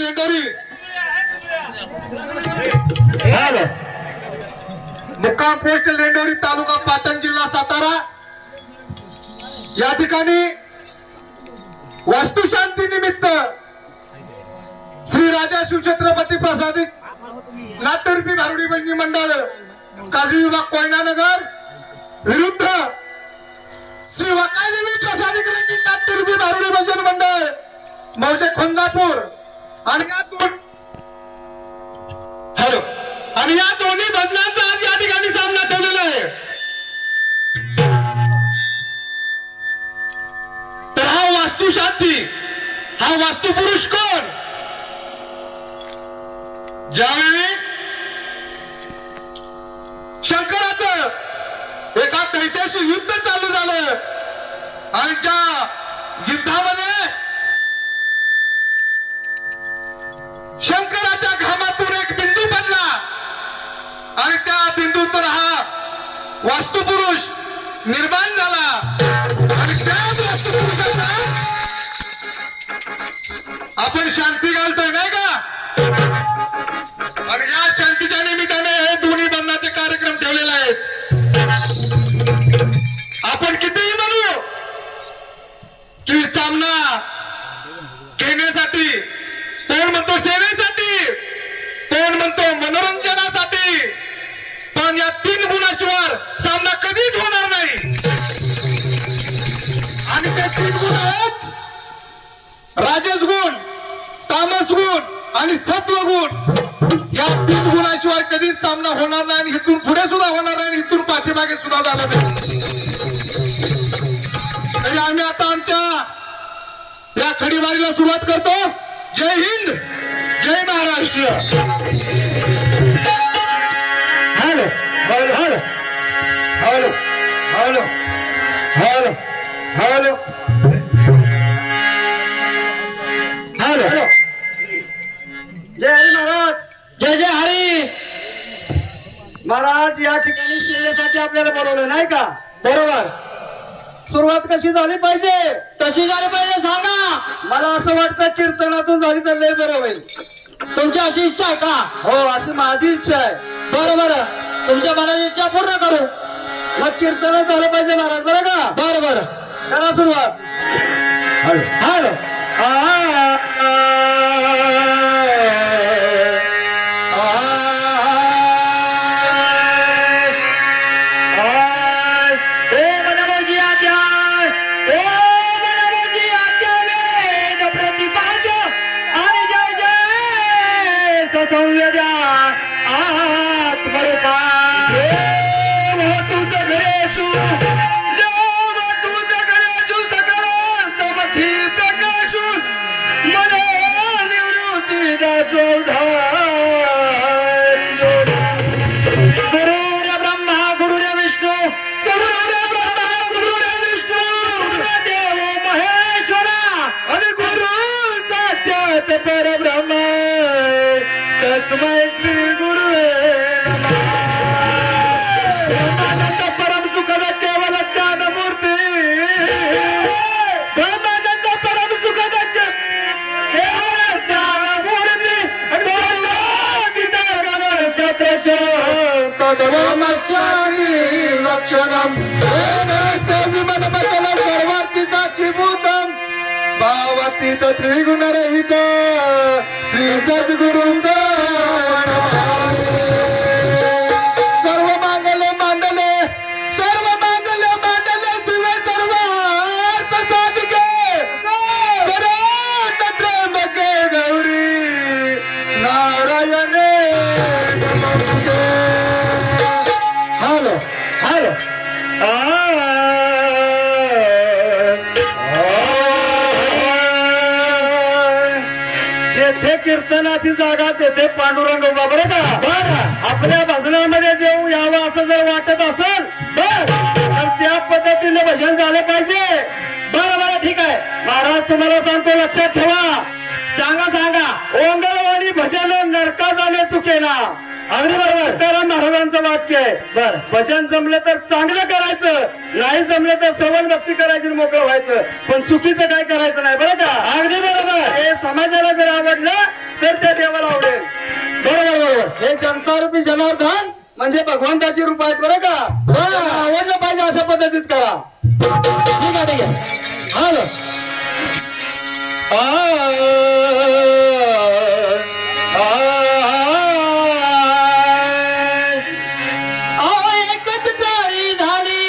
लेंडोरी मुक्काम पोस्ट लेंडोरी तालुका पाटण जिल्हा सातारा या ठिकाणी वास्तुशांती निमित्त श्री राजा शिवछत्रपती प्रसादित नाट्यरूपी भारुडी बहिणी मंडळ काजळी विभाग कोयना नगर विरुद्ध श्री वकाईदेवी प्रसादित रंगीत नाट्यरूपी भारुडी भजन मंडळ मौजे खोंदापूर आणि या दोन्ही भजनांचा आज या ठिकाणी सामना ठेवलेला आहे। तर हा वास्तुशांती हा वास्तुपुरुष कोण? ज्यावेळी शंकराचं एका दैत्याशी युद्ध चालू झालं आणि ज्या युद्धामध्ये शंकराच्या घामातून एक बिंदू पडला आणि त्या बिंदूतून हा वास्तुपुरुष निर्माण झाला आणि त्याच वास्तुपुरुषाचा आपण शांती घालतोय नाही का? आणि या शांतीच्या निमित्ताने हे दोन्ही बंधाचे कार्यक्रम ठेवलेले आहेत। आपण कितीही म्हणू की सामना खेळण्यासाठी, कोण म्हणतो सेवेसाठी, कोण म्हणतो मनोरंजनासाठी, पण या तीन गुणाशिवाय सामना कधीच होणार नाही। आणि ते तीन गुण आहेत राजस गुण, तामस गुण आणि सत्व गुण। या तीन गुणाशिवाय कधीच सामना होणार नाही आणि इथून पुढे सुद्धा होणार नाही आणि इथून पाठीमागे सुद्धा जाणार नाही। तरी आम्ही आता आमच्या या खडीवारीला सुरुवात करतो। जय हिंद, जय Maharashtra. Hello hello hello hello hello hello hello hello hello. जय हरी महाराज, जय जय हरी महाराज। या ठिकाणी सेवेसाठी आपल्याला बोलवलं नाही का? बरोबर। सुरुवात कशी झाली पाहिजे? कशी झाली पाहिजे सांगा? मला असं वाटतं कीर्तनातून झाली तर लय बरं होईल। तुमची अशी इच्छा आहे का? हो, अशी माझी इच्छा आहे। बरं बरं, तुमच्या मनाची इच्छा पूर्ण करू। मग कीर्तन झालं पाहिजे महाराज, बरं का? बरं बरं, करा सुरुवात। हॅलो परब्रह्म तस्मै श्री गुरुवे नमः। ब्रह्मानंद परम सुखद केवल ज्ञान मूर्ती, ब्रह्मानंद परम सुखद केवल ज्ञान मूर्ती, लक्षणम सर्वार्थी भूतम भावातीत त्रिगुण रहित श्री सद्गुरु सर्व मांगल्य मांडले, सर्व मांगल्य मांडले, शिव सर्वार्थ साधिके, शरण त्र्यंबके गौरी नारायणे नमोस्तुते। हॅलो हॅलो जेथे कीर्तनाची जागा तेथे पांडुरंग उभा, बरं का? बरं। आपल्या भजनामध्ये देव यावं असं जर वाटत असेल तर त्या पद्धतीने भजन झाले पाहिजे। बरं बरं, ठीक आहे महाराज, तुम्हाला सांगतो, लक्षात ठेवा। सांगा सांगा, ओंगलवाणी भजन नरका जाणे चुकेना। अगदी बरोबर, तुकाराम महाराजांचं वाक्य आहे। बरं, भजन जमलं तर चांगलं करायचं, नाही जमलं तर श्रवण भक्ती करायची, मोकळं व्हायचं, पण चुकीचं काय करायचं नाही, बरं का? अगदी बरोबर। हे समाजाला जर आवडलं जनता रूपी जनार्दन म्हणजे भगवंताची रूप आहेत बरं का. आवडलं पाहिजे अशा पद्धतीत करा. ठीक आहे भैया. हॅलो एकच टाळी झाली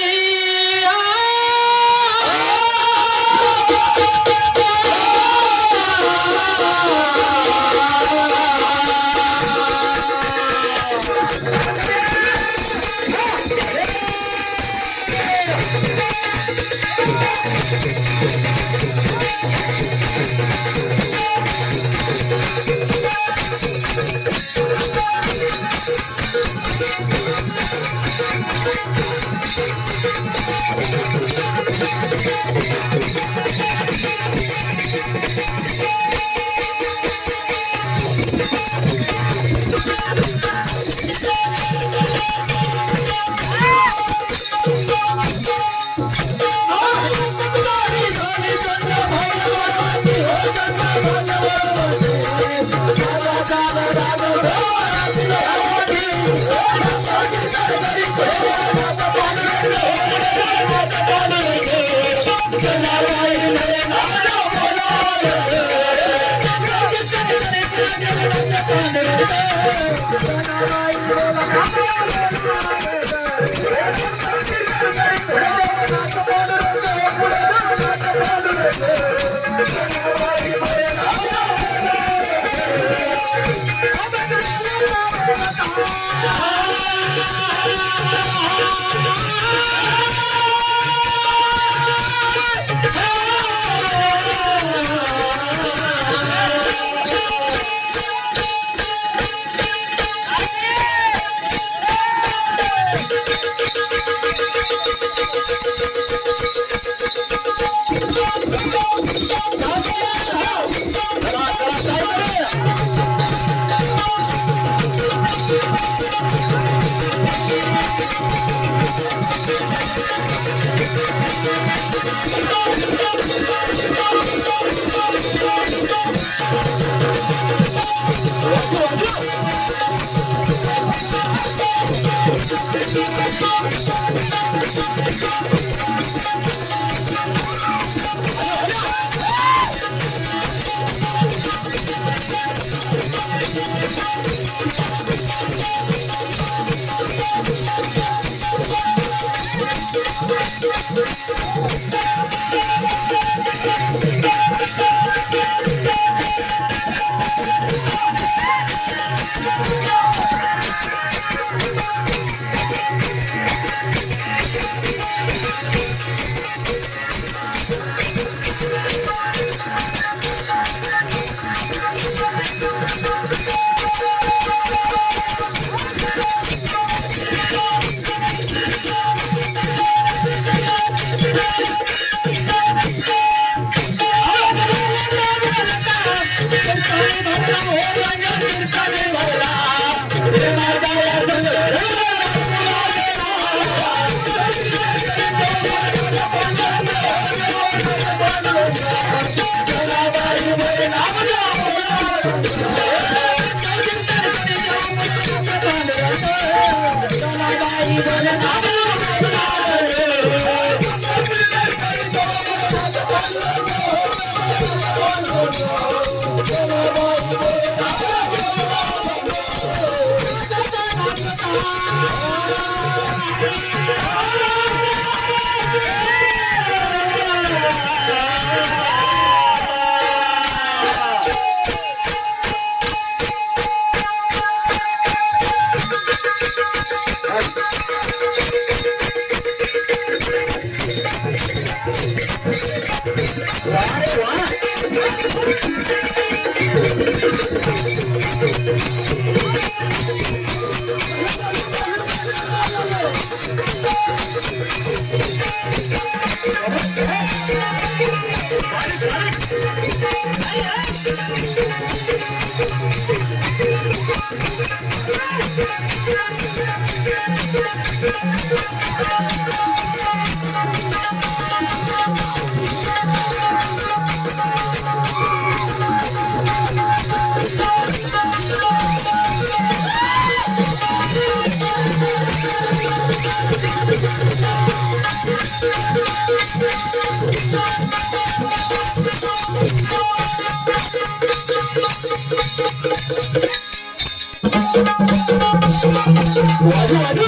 वाजू वाजू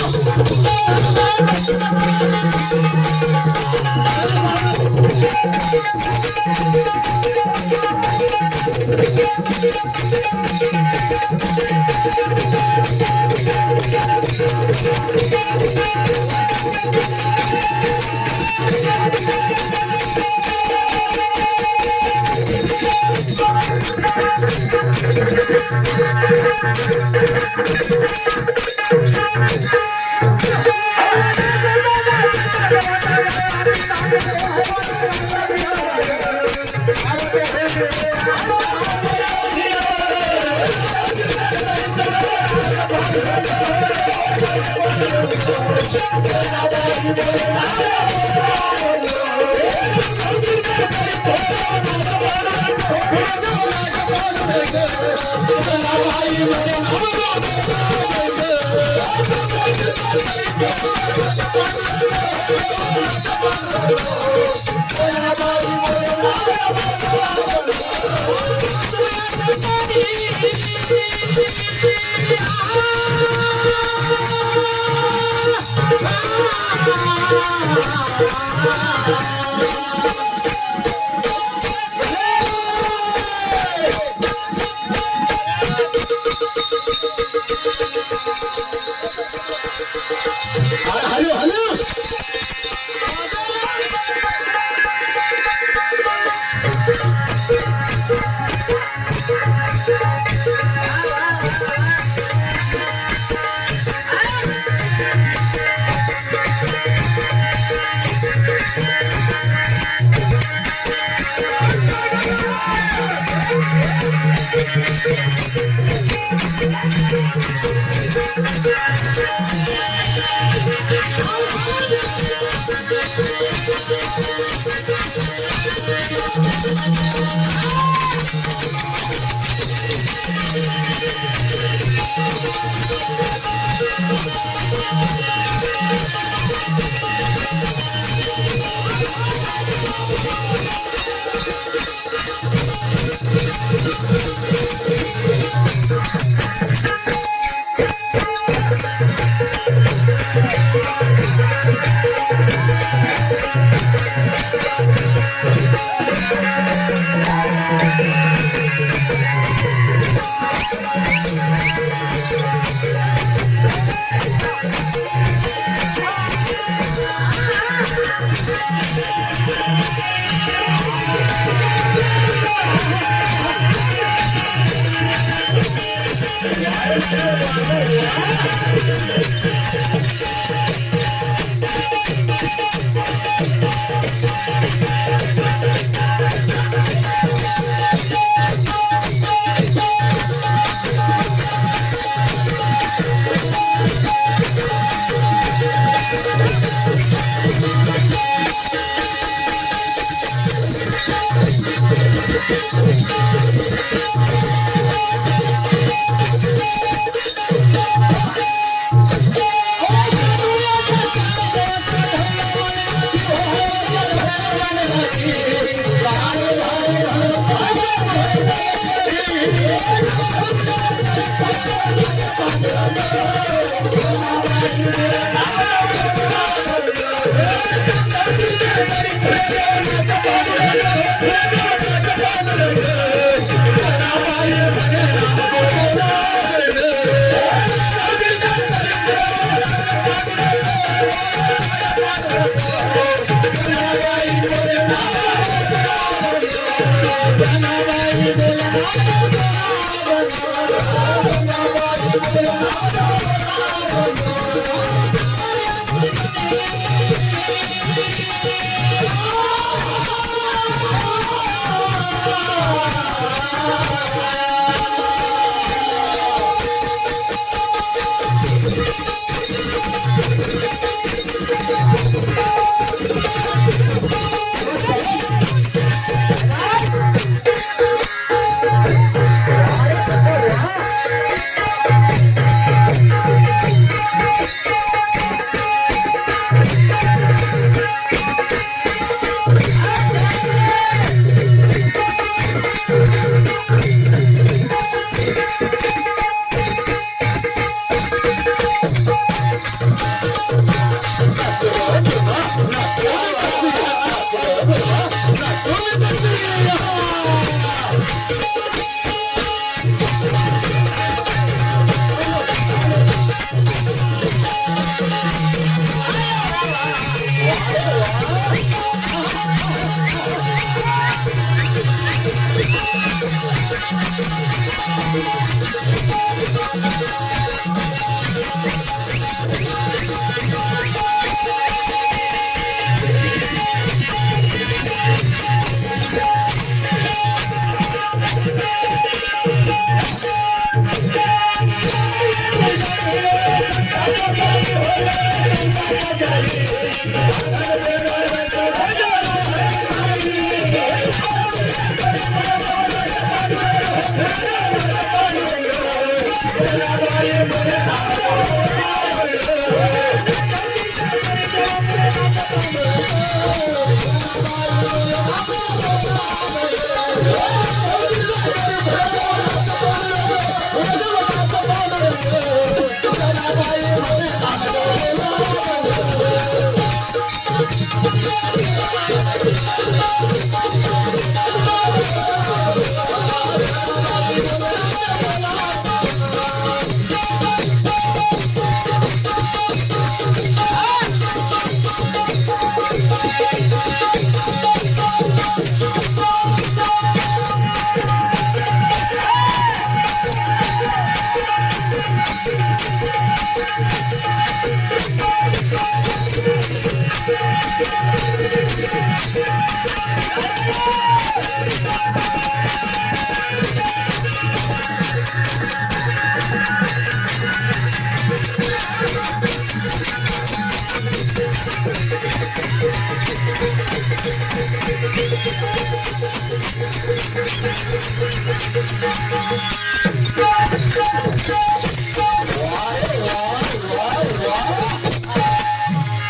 हॅलो हॅलो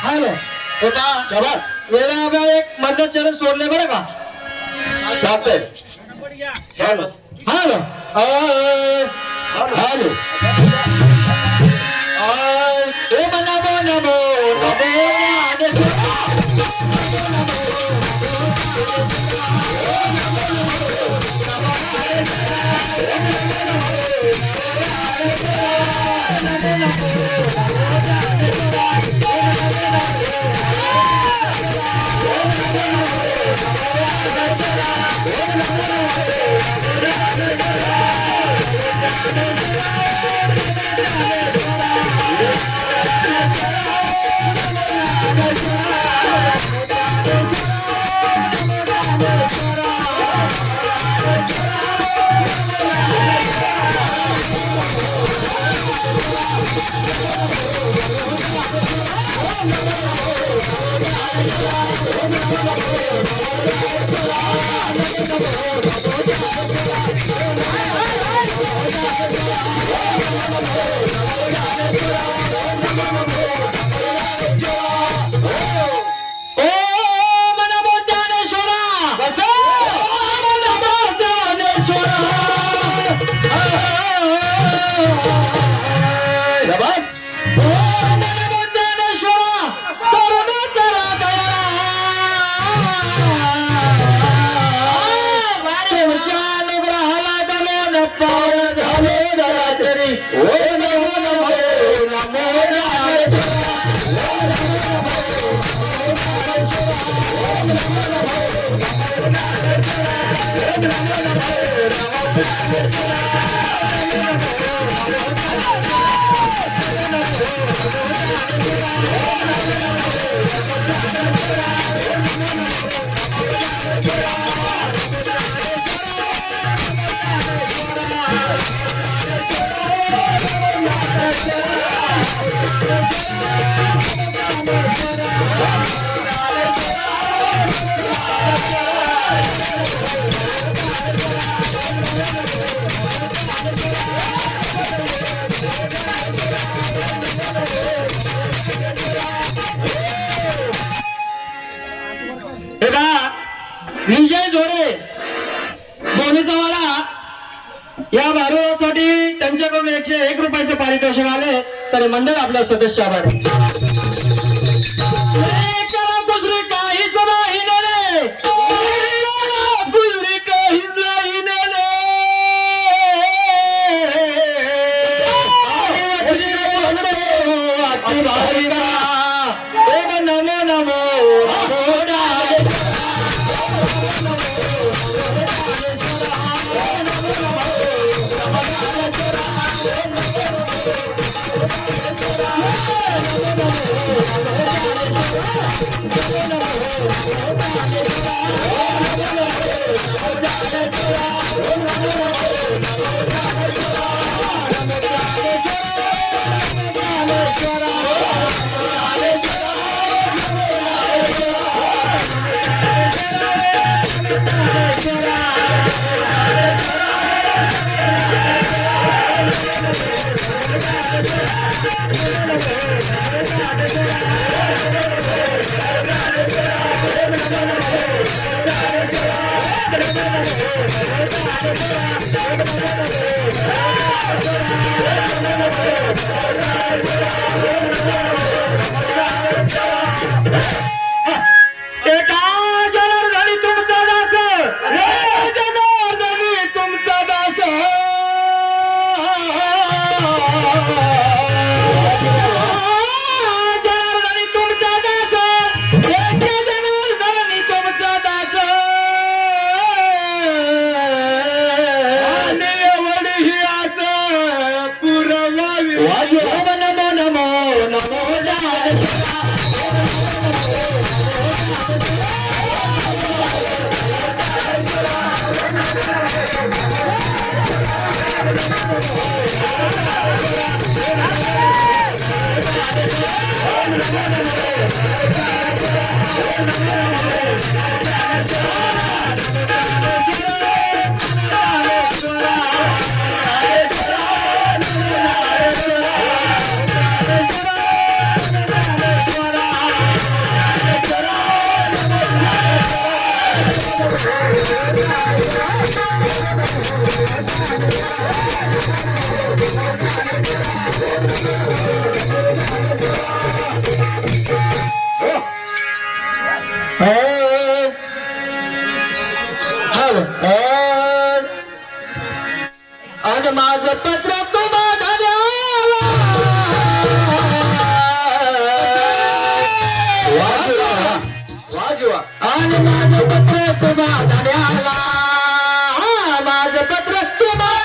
हॅलो होता शाबास वेळा एक मधलं चरण सोडले बरं का चालतंय हॅलो हॅलो हॅलो हे नमो नमो नमो शाबास विजय जोरे बोनीचावाडा या भारूरासाठी त्यांच्याकडून 101 रुपयाचे पारितोषिक आले तरी मंडळ आपल्या सदस्य आभारी गुजरी काहीच नाही नेले गुजरी काहीच नाही नेले नमो नमो नमो एका जनार्दनी तुमचा दास रे जनार्दनी तुमचा दास जनार्दनी तुमचा दास एक जनार्दनी तुमचा दास आणि एवढी ही आज पुरवावी नमो नमो नमो आणि माझं पत्र तुम्हाला द्यावा वाजवा आणि माझं पत्र तुम्हाला द्याला माझं पत्र तुम्हाला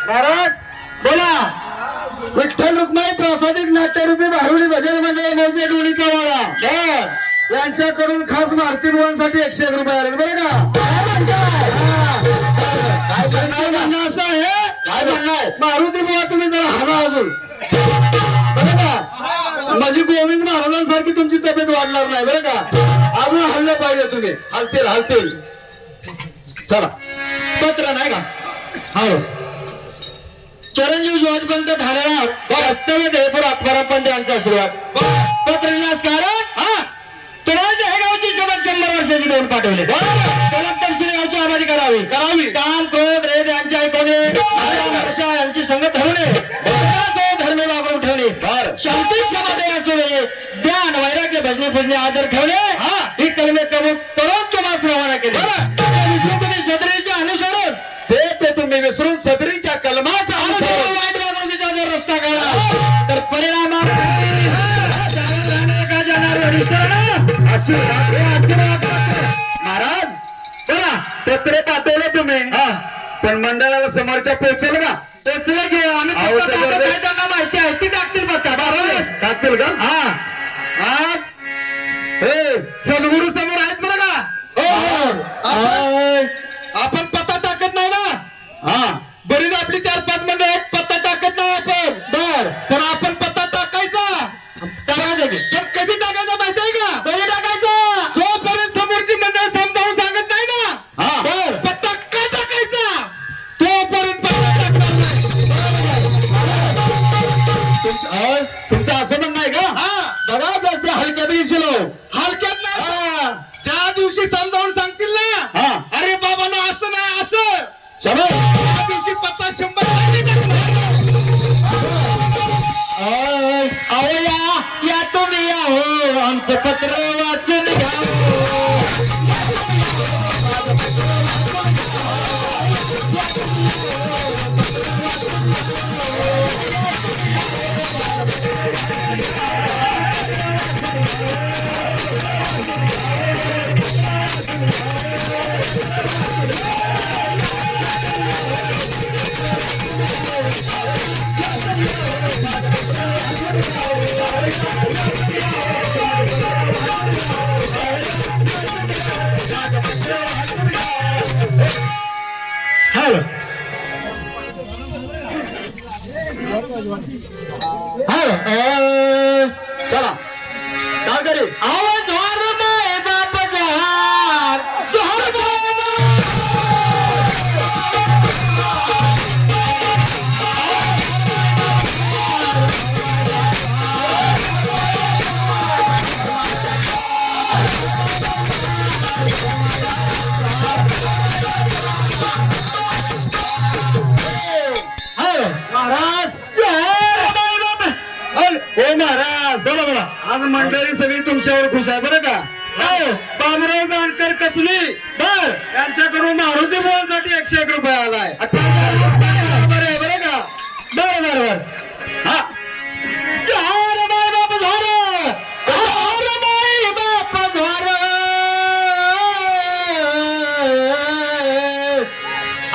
महाराज बोला. विठ्ठल रुक्माई प्रासादिक नाट्यरूपी भारुडी भजन मंडळ मौजे डोळीचा वाडा यांच्याकडून खास मारुती बुवांसाठी 101 रुपये आले बरं का. काय म्हणणं असं आहे, काय म्हणणं मारुती बुवा तुम्ही जरा हवा अजून बरं का. माझी गोविंद महाराजांसारखी तुमची तब्येत वाढणार नाही बरं का. अजून हल्ले पाहिजे तुम्ही. हलतील हलतील. चला पत्र नाही का. हा चिरंजीव शिवाजीपंत ठाण्यावर वास्तव्य जयपूर आत्माराम पंत यांचा आशीर्वाद. पत्र कारण हा तुम्हाला हे गावची 100 वर्ष वर्षाची दोन पाठवले त्याला तपशील गावची आबादी करावी काम क्रोध रेत यांची ऐकवणे वर्षा यांची संगत धरणे धर्म वागवून ठेवणे शांती समाधान असू ज्ञान वैराग्य भजने पूजने आदर ठेवणे ही कलमे करून तुम्हाला रवाना केले तुम्ही सदरीचे अनुसरण ते तुम्ही विसरून सदरीच्या कलमाच्या अनुसरून वाईट वागणुकीचा जर रस्ता काढला तर परिणाम महाराज चला पत्र पाठवलं तुम्ही पण मंडळाला समोरच्या पोहोचल का पोचलं की आम्ही फक्त टाकत आहे, त्यांना माहिती आहे ती टाकतील पत्ता बरोबर टाकतील का आज हे सद्गुरू समोर आहेत बरं का आपण पत्ता टाकत नाही ना बरीच आपली 4-5 मंडळ आहेत पत्ता टाकत नाही आपण पण आपण पत्ता टाकायचा पण कधी टाकायचा माहिती आहे का कधी टाकायचं जोपर्यंत समोरची मंडळ समजावून सांगत नाही ना पत्ता का टाकायचा तोपर्यंत पत्ता टाकणार नाही तुमचं असं म्हणणं आहे का बघा जास्त हलक्यात घेशील हलक्यात नाही ज्या दिवशी समजावून सांगतील ना अरे बाबा ना असं नाही असं त्या दिवशी पत्ता 100% अहो या तुम्ही आहो आमचं पत्र वाचून चला काय करू महाराज हो महाराज बोला बोला आज मंडळी सगळी तुमच्यावर खुश आहे बरं का बाबुराव जानकर कचली यांच्याकडून मारुती बोलसाठी 101 रुपये आलाय बरं का बरं हा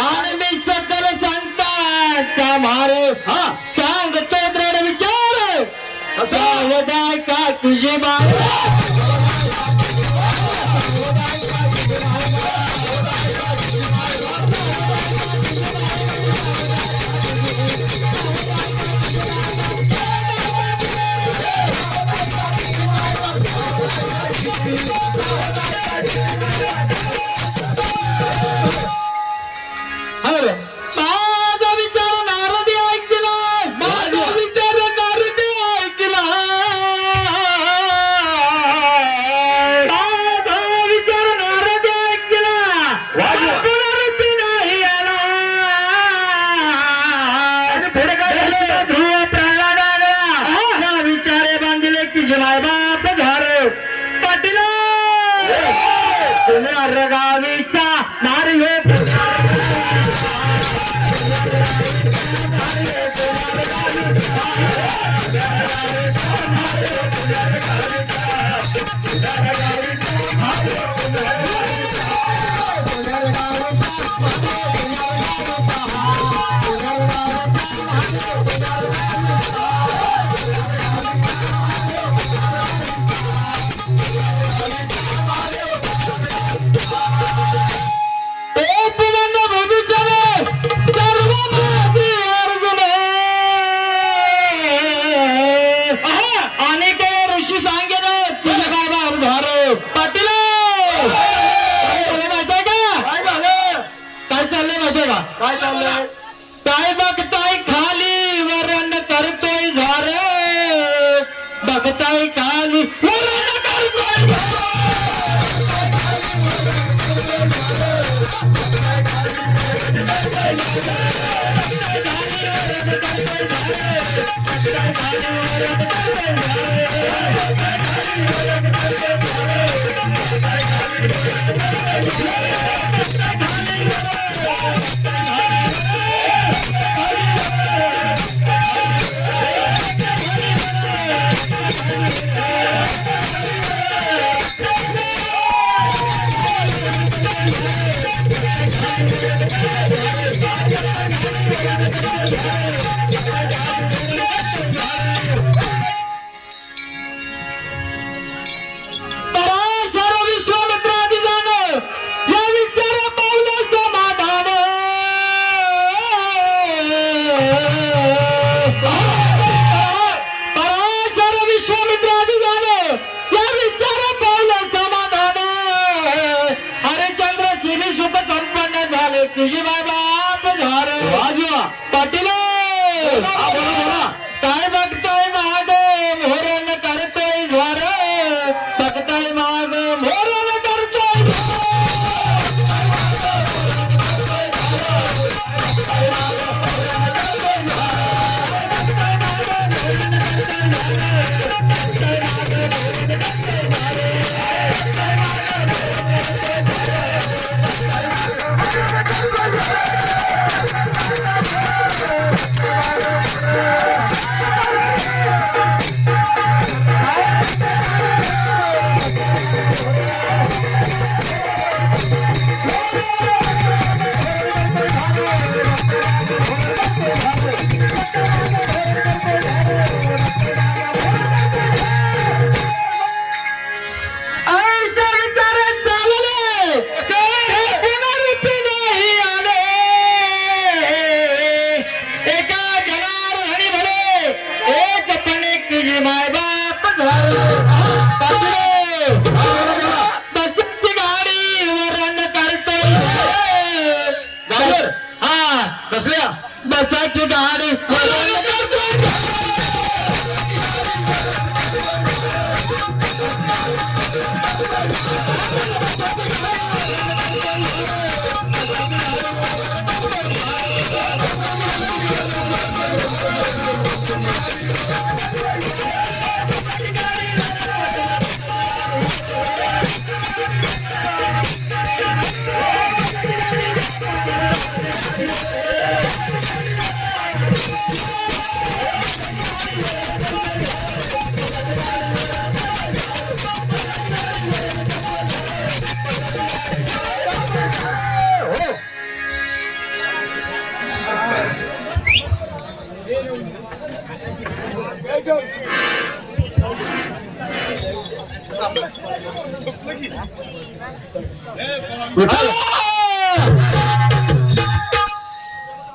आणि मी सकल सांगता मारे सांगतो दृढ विचार सावधाय का तुझी बाय माझा विचार नारदी ऐकला माझा विचार नारदी ऐकला माझा विचार नारदी ऐकला पुनरुक्ती नाही आला पुढे काय ध्रुव प्रल्हादाला विचारे बांधले की जमाय बाप झार पाटील गावीचा नारी हो काय चाललंय काय बघताय खाली वरण करतोय झार बघताय खाली वरण करतोय पराशर विश्वामित्रादी जाणं या विचारा पावलं समाधान पराशर विश्वामित्रादी जाणं या विचारा पावलं समाधान हरिश्चंद्र सिनी सुख संपन्न झाले तुझी बाप झार पाटील काय बघताय माग मोहरण करतोय ज्वार बघताय माग मोहरण करतोय ऐसा विचारात चालले ते पुनरुत्ती नाही आले एका जनावराने भले एक पणे तुझी माय बाप घर बसती गाडी वरण करतोय हा कसल्या बसाची गाडी वरण करतोय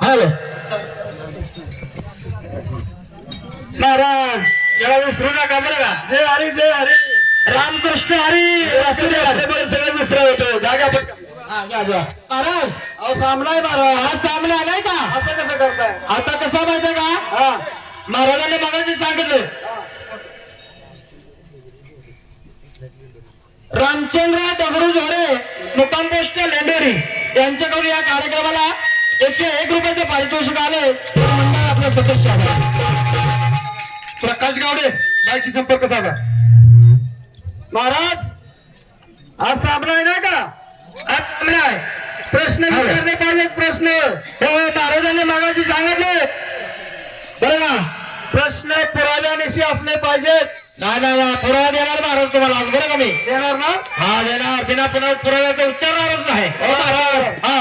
हॅलो महाराज याला विसरू नका बरं का जय हरी जय हरी रामकृष्ण हरी असू द्या बरं सगळं विसरा होतो जागा पण महाराज अहो थांबलाय महाराज हा सामने आलाय का असं कसं करताय आता कसा माहितीये का हा महाराजांनी मगाशी सांगितलं रामचंद्र दगडू झोरे मुक्काम पोस्ट लेंडेरी यांच्याकडून या कार्यक्रमाला 101 रुपयाचे पारितोषिक आले मंडळ आपलं सदस्य आहे प्रकाश गावडे बाईकशी संपर्क साधा महाराज आज सामना आहे ना का आज सामना आहे प्रश्न विचारले पाहिजे प्रश्न हो महाराजांनी मागाशी सांगितले बरं ना प्रश्न पुराव्यानिशी असले पाहिजेत नाही पुरावा देणार महाराज तुम्हाला आज बरं का मी देणार ना हा देणार बिना पुराव्याचा उच्चारणारच नाही हो महाराज हा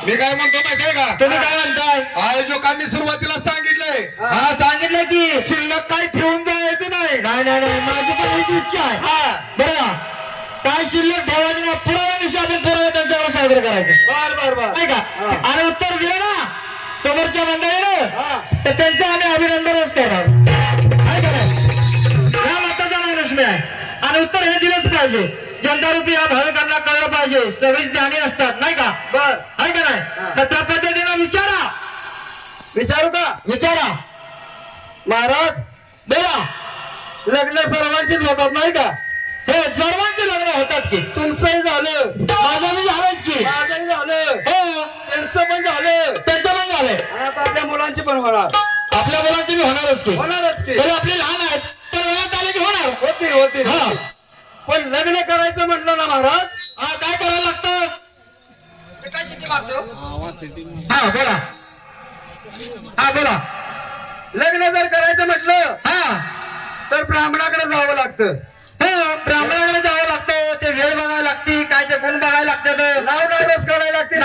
मी काय म्हणतो माहितीये का तुम्ही काय म्हणताय आयोजकांनी सुरुवातीला सांगितलंय हा सांगितलं की शिल्लक काही ठेवून जायचं नाही नाही माझी पण हीच इच्छा आहे हा बरं का काय शिल्लक ठेवायचं ना पुराव्यानिशी आपण पुरावा त्यांच्यावर साजरं करायचं बर नाही का आणि उत्तर दिलं ना समोरच्या मंडळीनं तर त्यांचं आम्ही अभिनंदनच करणार काय करायचं या मताचा माणूस मी आहे आणि उत्तर हे दिलंच पाहिजे जनता रूपी या भाविकांना कळलं पाहिजे सगळीच ज्ञानी असतात नाही का बर आहे का नाही तर त्या पद्धतीनं विचारू का विचारा महाराज बोला लग्न सर्वांचीच होतात नाही का हो सर्वांचे लग्न होतात की तुमचंही झालं माझं मी झालंच की माझंही झालं हो त्यांचं पण झालं त्याच्यामुळे होणार. आपल्या मुलांची बी होणारच की. होणारच की. तरी आपले लहान आहेत तर वयात आले की होणार. होतील हा. पण लग्न करायचं म्हटलं ना महाराज, काय करावं लागतं? काय शिटी मारतो? हा बोला. हा बोला. लग्न जर करायचं म्हटलं हा तर ब्राह्मणाकडे जावं लागतं. हो ब्राह्मणाकडे जावं लागतं. ते वेळ बघायला लागते, काय ते गुण बघायला लागतात, नाव नावच करायला लागते.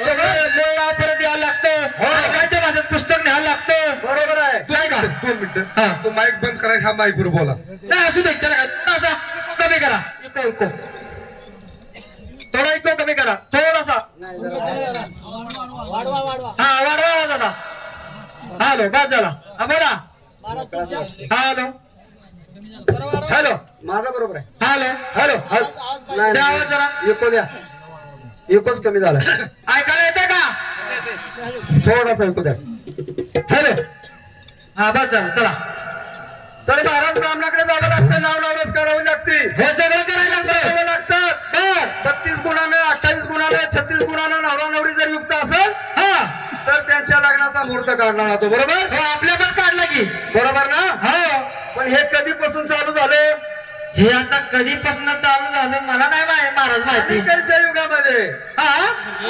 सगळं मूळ परत यायला लागतं. काय ते माझं पुस्तक न्यायला लागतं. बरोबर आहे. काय का? 2 मिनिटं. हा. तो माईक बंद करा, ह्या माईक वर बोला. नाही असू दे. त्याला काय थोडासा कमी करा. इको थोडा इको कमी करा थोडासा. हा वाढवा दादा. हॅलो बस झाला. हा बोला. हॅलो हॅलो, माझा बरोबर आहे. हॅलो हॅलो नाही, द्या आवाज जरा. इको द्या. इकोच कमी झाला. ऐकायला येते का? थोडासा इको द्या. हॅलो हा बस झालं चला. तर महाराज ब्राह्मणाकडे जावं लागतं. नाव नावच करावं लागते. हे सगळं करायला लागतं. लागतं. 32 गुणानं, 28 गुणानं, 36 गुणानं नवरा नवरी जर युक्त असेल हा तर त्यांच्या लग्नाचा मुहूर्त काढला जातो. बरोबर. हो आपल्या पण काढला की. बरोबर ना. हो पण हे कधीपासून चालू झालं? हे आता कधीपासून चालू झालं मला नाही महाराज माहिती. अलीकडच्या युगामध्ये. हा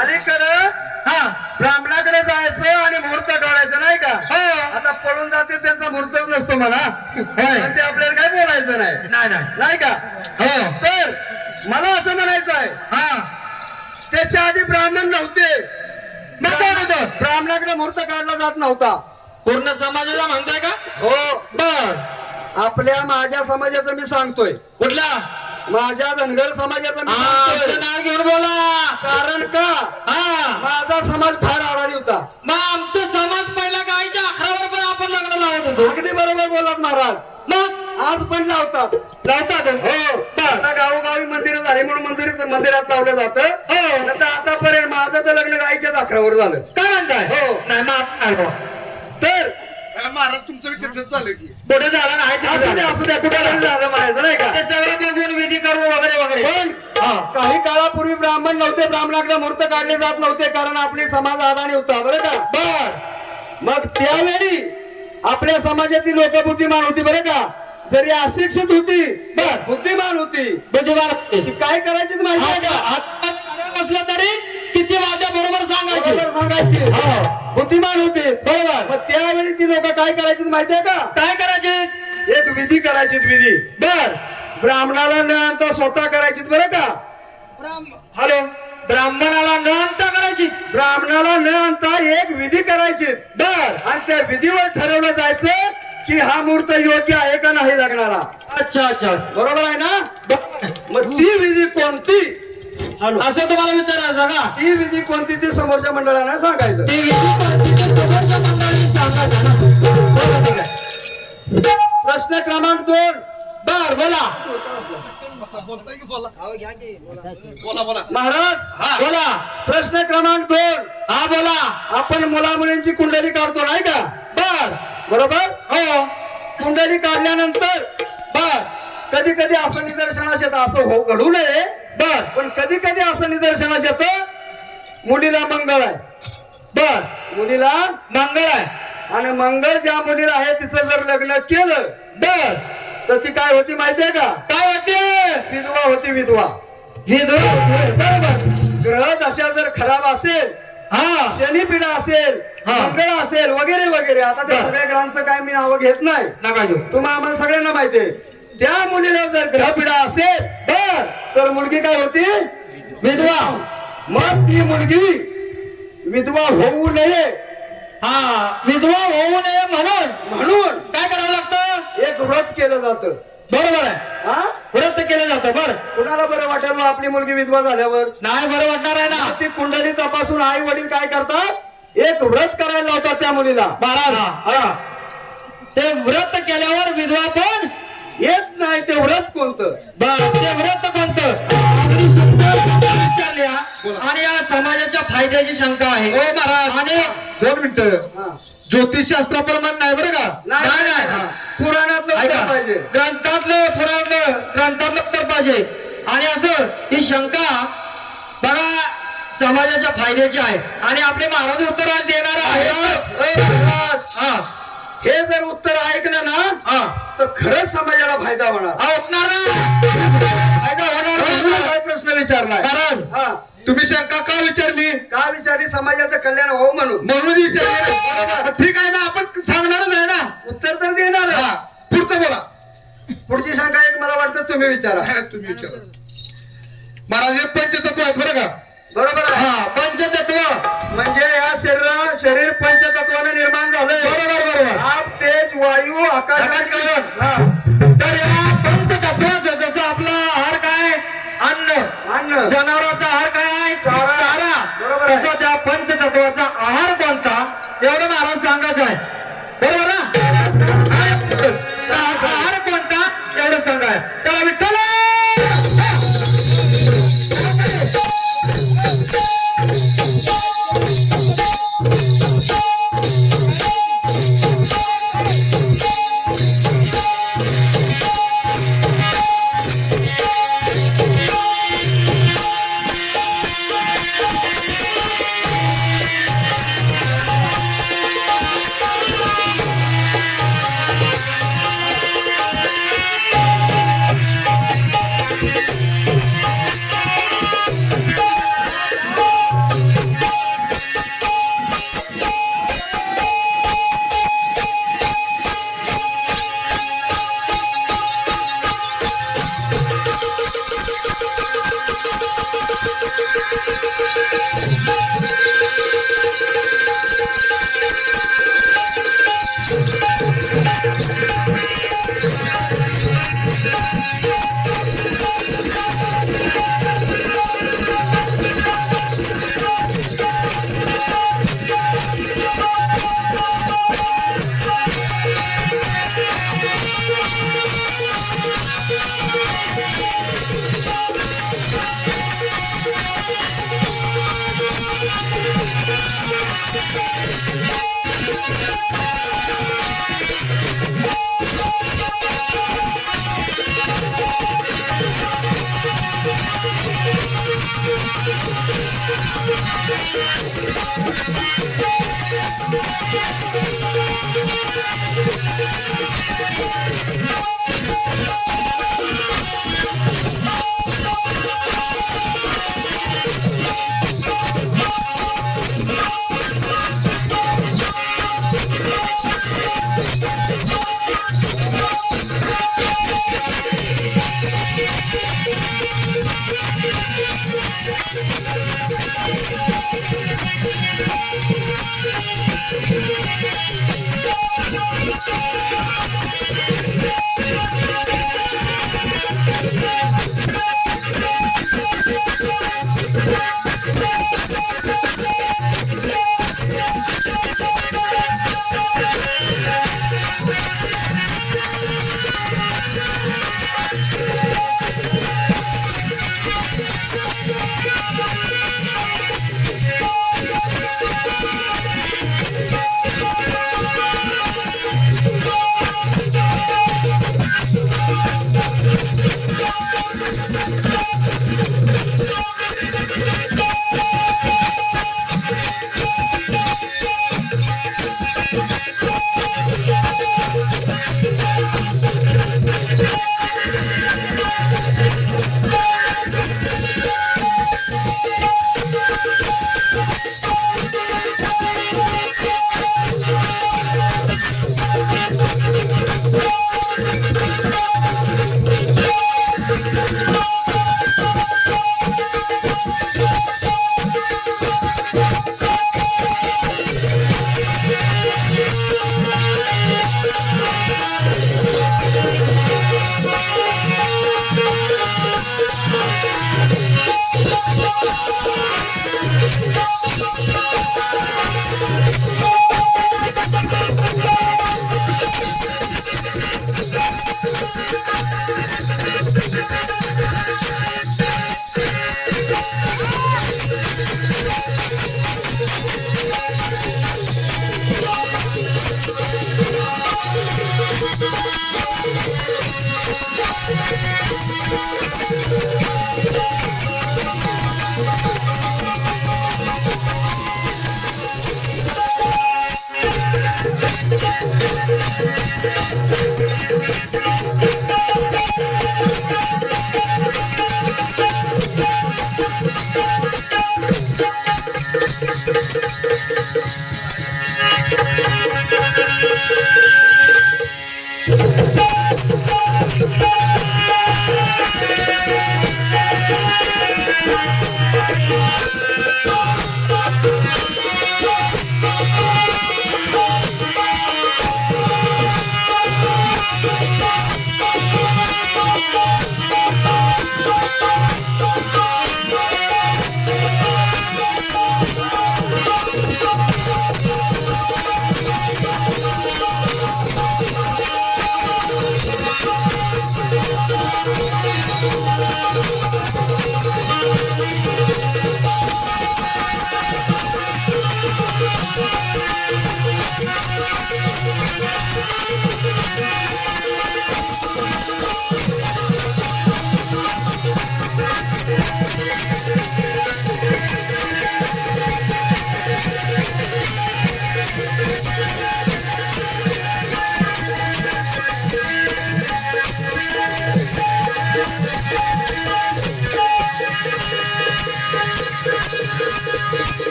अलीकडं हा ब्राह्मणाकडे जायचं आणि मुहूर्त काढायचं नाही का. हो आता पळून जाते त्यांचा मुहूर्तच नसतो मला. होय. पण ते आपल्याला काय बोलायचं नाही. नाही नाही नाही का. हो तर मला असं म्हणायचं आहे, हा त्याच्या आधी ब्राह्मण नव्हते. मग कोण होतं? ब्राह्मणाकडे मुहूर्त काढला जात नव्हता. पूर्ण समाजाला म्हणताय का? हो. बर आपल्या माझ्या समाजाचं मी सांगतोय. कुठला? माझ्या धनगर समाजाचं मी आमचं सांगतोय. नाव घेऊन बोला. कारण का हा माझा समाज फार आडाणी होता. मग आमचं समाज पहिला गायच्या अखरावर पण आपण लग्न लावत होतो. अगदी बरोबर बोलत महाराज. मग आज पण लावतात. लावतात हो. बर आता गावोगावी मंदिरं झाली म्हणून मंदिरात लावलं जातं. हो आता आतापर्यंत माझं तर लग्न गायच्याच अकरावर झालं. काय म्हणताय? हो. नाही मग आपण नाही बुवा. तर महाराज तुमचं तिथंच झालं की. पुढे झालं नाही ते असू द्या कुठे तरी झालं म्हणायचं नाही का. ते सगळं बघून विधी करू वगैरे वगैरे. पण काही काळापूर्वी ब्राह्मण नव्हते. ब्राह्मणाकडे मुहूर्त काढले जात नव्हते कारण आपली समाज अडाणी होता. बरं का. बर मग त्यावेळी आपल्या समाजातील लोक बुद्धिमान होती. बरं का. जरी अशिक्षित होती बर बुद्धिमान होती. बुद्धिमान ती काय करायची ते माहिती आहे का. हात नसलं तरी किती वाजल्या बरोबर सांगायचे. बरोबर सांगायची. हो. बुद्धिमान होते. बरोबर. मग त्यावेळी ती लोक काय करायची ते माहिती आहे का. काय करायचे? एक विधी करायची. विधी बर ब्राह्मणाला न आणता स्वतः करायची. बरं का. हॅलो ब्राह्मणाला न अंत करायची. ब्राह्मणाला न आणता एक विधी करायची. बर आणि त्या विधीवर ठरवलं जायचं की हा मुहूर्त योग्य आहे का नाही लग्नाला. अच्छा अच्छा बरोबर आहे ना. बर. मग ती विधी कोणती. हॅलो. असं तुम्हाला विचारायचं का? ती विधी कोणती ती समोरच्या मंडळानं सांगायचं. ते विधी कोणती ते समोरच्या मंडळींनी सांगायचं ना. बरं, ठीक आहे. प्रश्न क्रमांक 2. बर बोला. बोलताय की बोला. बोला बोला. महाराज बोला. प्रश्न क्रमांक 2. हा बोला. आपण मुला मुलींची कुंडली काढतो नाही का. बर बरोबर. हो कुंडली काढल्यानंतर बर कधी कधी असं निदर्शनास येतं, असं हो घडू नये. बर पण कधी कधी असं निदर्शनास येतं मुलीला मंगळ आहे. बर मुलीला मंगळ आहे. आणि मंगळ ज्या मुलीला आहे तिचं जर लग्न केलं बर तर ती काय होती माहितीये का. काय होते? विधवा होती. विधवा. विधवा. बरोबर. ग्रह दशा जर खराब असेल, हा शनिपीडा असेल, हा. मंगळ असेल वगैरे वगैरे. आता त्या बर. सगळ्या ग्रहांचं काय मी नावं घेत नाही. नका घेऊ. तुम्हाला आम्हाला सगळ्यांना माहितीये. त्या मुलीला जर ग्रहपीडा असेल बर तर मुलगी काय होती. विधवा. मग ती मुलगी विधवा होऊ नये हा विधवा होऊ नये म्हणून काय करावं लागतं? एक व्रत केलं जातं. बरोबर आहे. हा. व्रत केलं जातं. बर कुणाला बरं वाटेल मग आपली मुलगी विधवा झाल्यावर. नाही बरं वाटणार आहे ना. ती कुंडली तपासून आई वडील काय करतात, एक व्रत करायला लावतात त्या मुलीला. महाराज हा. ते व्रत केल्यावर विधवा पण येत नाही. ते व्रत कोणतं. बर ते व्रत कोणतं? अगदी सुंदर विचारले हा. आणि या समाजाच्या फायद्याची शंका आहे. हो महाराज. आणि 2 मिनिटं. हा. ज्योतिषशास्त्राप्रमाणे नाही बरं का. नाही नाही. नाही. पुराणातलं ऐका. उत्तर पाहिजे. ग्रंथातलं उत्तर पाहिजे. आणि असं ही शंका बघा समाजाच्या फायद्याची आहे आणि आपले महाराज उत्तर आज देणार आहे. हा हे जर उत्तर ऐकलं ना हा तर खरंच समाजाला फायदा होणार. होणार ना फायदा होणार म्हणून काय प्रश्न विचारलाय. महाराज हा तुम्ही शंका का विचारली का विचारली? समाजाचं कल्याण व्हावं म्हणून. म्हणून विचारली ना. ठीक आहे ना आपण सांगणारच आहे ना. उत्तर तर देणार. हा पुढचं बोला. पुढची शंका एक मला वाटतं तुम्ही विचारा. तुम्ही विचारा. महाराज हे पंचतत्व आहेत बरं का. बरोबर आहे. हा पंचतत्व म्हणजे या शरीर पंचतत्वाने निर्माण झालंय. बरोबर आप, तेज, वायू, आकाश आकाश, आणि गगन. हा. तर या पंचतत्वाचं जसं आपला आहार काय अन्न, अन्न, जनावरांचा आहार काय आहे चारा. बरोबर आहे. तसं त्या पंचतत्वाचा आहार कोणता एवढं महाराज सांगायचं आहे. बरोबर ना. आहार कोणता एवढं सांगाय. त्याला विठ्ठल Thank you.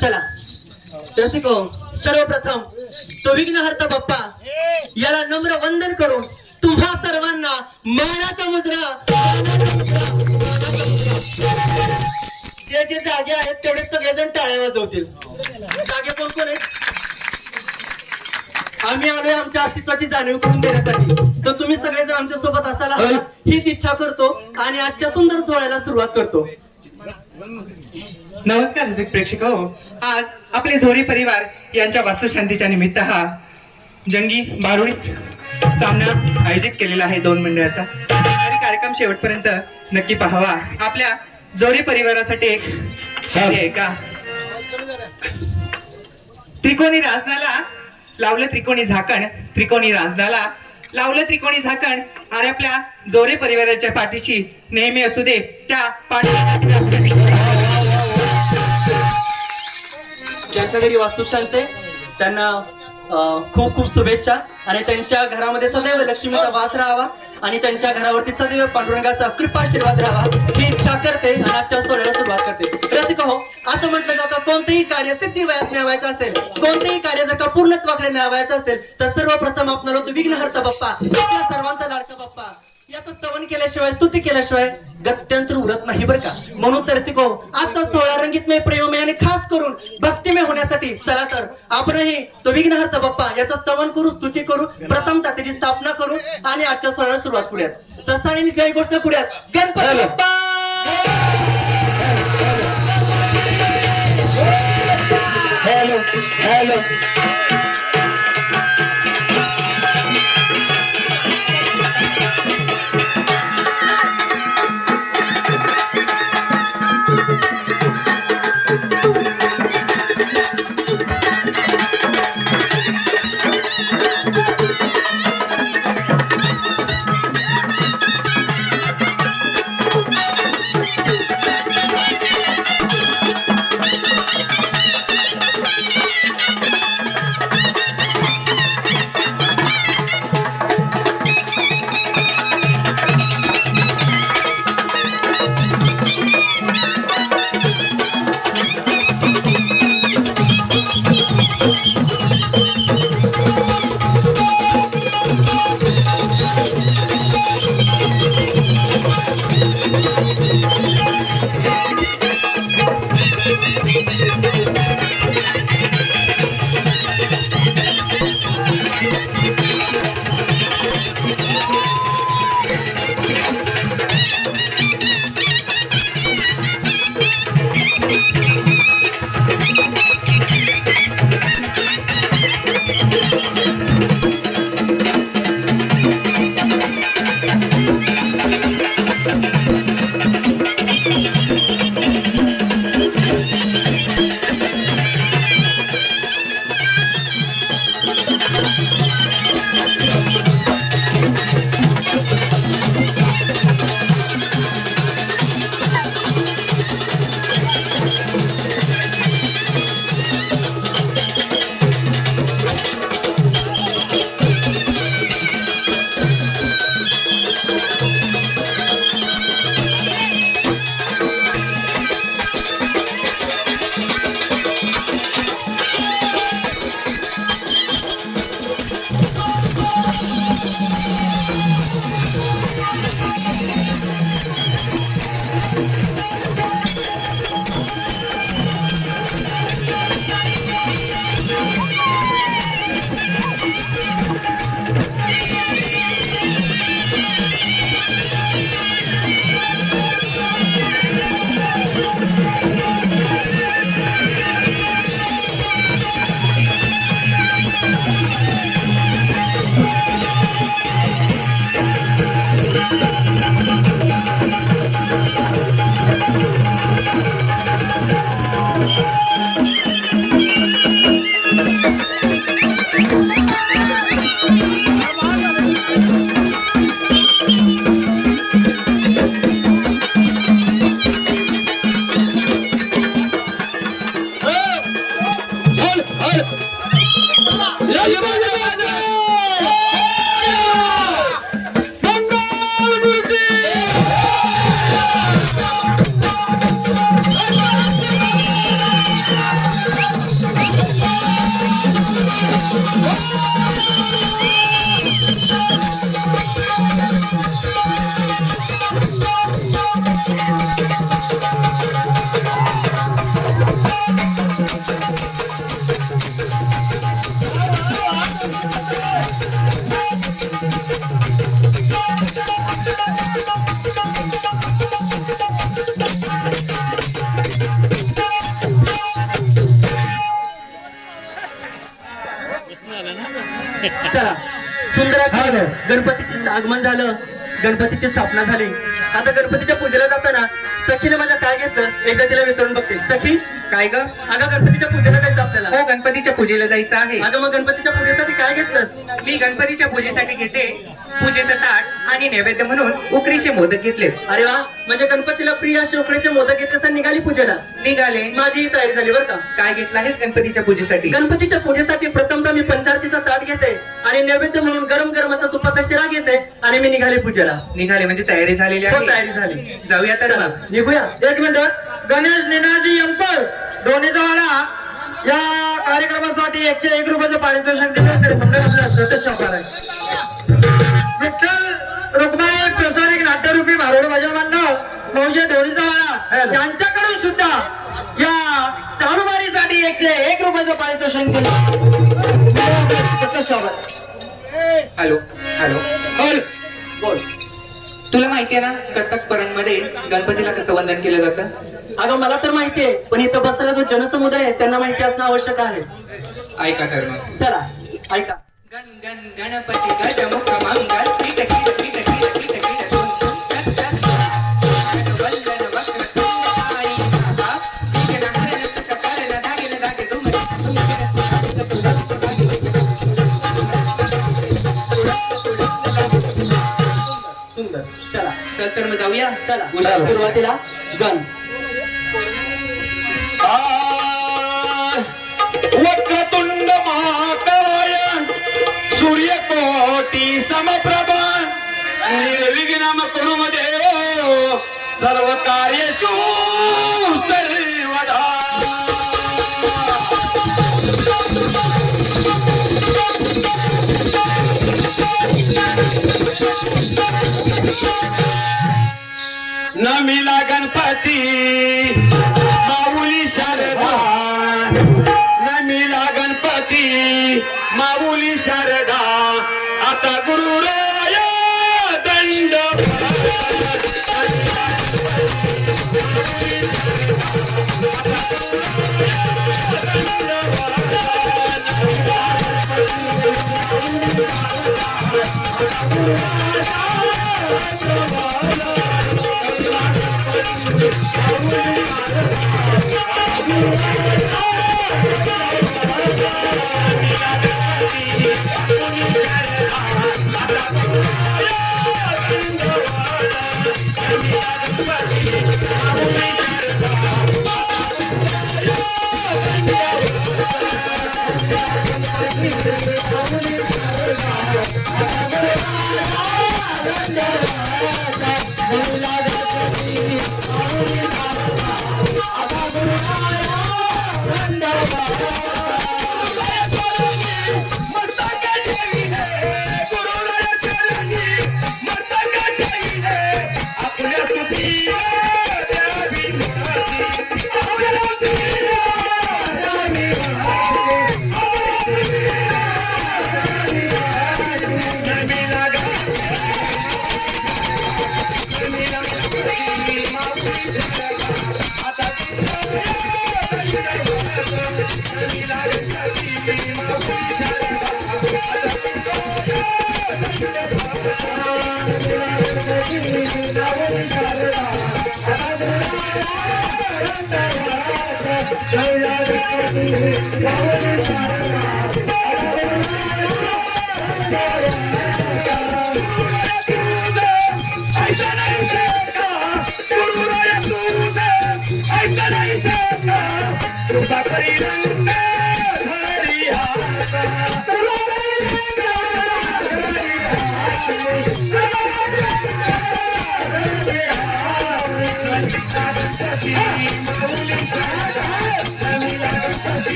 चला रसिको, सर्वप्रथम तो विघ्नहर्ता बाप्पा याला नम्र वंदन करून तुम्हा सर्वांना मानाचा मुद्रा, जे जे जागे आहेत तेवढे सगळेजण टाळ्या वाजवतील. जागे कोण कोण आहेत? आम्ही आलोय आमच्या अस्तित्वाची जाणीव करून देण्यासाठी. तर तुम्ही सगळेजण आमच्या सोबत असायला हवा हीच इच्छा करतो आणि आजच्या सुंदर सोहळ्याला सुरुवात करतो. नमस्कार रसिक प्रेक्षक हो, आज आपले झोरी परिवार यांच्या वास्तुशांतीच्या निमित्त हा जंगी बारुडी सामना आयोजित केलेला आहे 2 मंडळाचा. आणि कार्यक्रम शेवटपर्यंत नक्की पाहावा. आपल्या झोरी परिवारासाठी एक शायरी आहे का. त्रिकोणी राजनाला लावलं त्रिकोणी झाकण, त्रिकोणी राजनाला लावलं त्रिकोणी झाकण, आणि आपल्या जोरे परिवाराच्या पाठीशी नेहमी असू दे त्या ज्यांच्या घरी वास्तुशांत आहे त्यांना खूप खूप शुभेच्छा. आणि त्यांच्या घरामध्ये सदैव लक्ष्मीचा वास राहावा आणि त्यांच्या घरावरती सदैव पांडुरंगाचा कृपाशीर्वाद राहावा ही इच्छा करते आणि आजच्या सोहळ्याला सुरुवात करते. रसिक हो, असं म्हटलं जातं कोणतेही कार्य सिद्धीवयात न्यावायचं असेल, कोणतेही कार्य जर का पूर्णत्वाकडे न्यावायचं असेल तर सर्वप्रथम आपणाला तो विघ्नहर्ता बाप्पा, आपल्या सर्वांचा लाडका बाप्पा याचं स्तवन केल्याशिवाय, स्तुती केल्याशिवाय गत्यंतर उरत नाही बरं का. म्हणून तर रसिको, आजचा सोहळा रंगीतमय, प्रेममय आणि खास करून भक्तिमय होण्यासाठी चला तर आपणही तो विघ्नहर्ता बाप्पा याचं स्तवन करू, स्तुती करू, प्रथमतः त्याची स्थापना करू आणि आजच्या सोहळ्याला सुरुवात करूयात. तसाळीने जय गोष्ट करूयात. Ganpati Bappa hello hello. चला सुंदर अशी गणपतीचे आगमन झालं, गणपतीची स्थापना झाली. आता गणपतीच्या पूजेला जाताना सखीने माझ्या काय घेतलं एकदा तिला विचारून बघते. सखी काय ग? अगं गणपतीच्या पूजेला जायचं आपल्याला. हो, गणपतीच्या पूजेला जायचं आहे. अगं मग गणपतीच्या पूजेसाठी काय घेतलंस? मी गणपतीच्या पूजेसाठी घेते पूजेचं ताट आणि नैवेद्य म्हणून उकडीचे मोदक घेतलेत. अरे वा, म्हणजे गणपतीला प्रिय असे उकडीचे मोदक घेतलेस आणि निघाली पूजेला. निघाले. माझी ही तयारी झाली बरं का. काय घेतलं आहेस गणपतीच्या पूजेसाठी? गणपतीच्या पूजेसाठी प्रथमतः मी पंचारतीचा ताट घेते आणि नैवेद्य म्हणून गरम गरम असा तुपाचा शिरा घेते आणि मी निघाले पूजेला. निघाले म्हणजे तयारी झालेली हो, आहे. तयारी झाली. जाऊया तर मग. निघूया. एक मिनिट. गणेश निनाजी यंपर दोन्हीचा वाडा या कार्यक्रमासाठी 101 रुपयाचं पारितोषिक दिले तरी मंडळ आपल्या श्रेष्ठ आभार आहे. विठ्ठल रुक्माई प्रसारिक नाट्यरूपी भारुड भजन मंडळ मौजे ढोणीचा वाडा यांच्याकडून सुद्धा या चालूबारीसाठी 101 रुपयाचं पारितोषिक दिलं. श्रेष्ठ आभार. हॅलो हॅलो बोल बोल. तुला माहितीये ना कथक परंमध्ये गणपतीला कसं वंदन केलं जातं? अगं मला तर माहितीये, पण इथं बसलेला जो जनसमुदाय आहे त्यांना माहिती असणं आवश्यक आहे. ऐका तर मग. चला ऐका. गण गण गणपती गजमुख मंगल पीठ कीट पीठ कीट पीठ कीट धूम धूम तत तत वंदन वक्रतुंड आई बाबा पीठ नखरे नत ककर न धागे धूम सुंदर. चला चल तर मग जाऊया. चला. उशिरा सुरुवातीला गण. वक्रतुंड महाकाय सूर्यकोटी समप्रभा निर्विघ्नम कुरु देव सर्व कार्येषु सर्वदा. नमिला गणपती माऊली शारदा, नमिला गणपती माऊली शारदा, आता गुरुराय दंड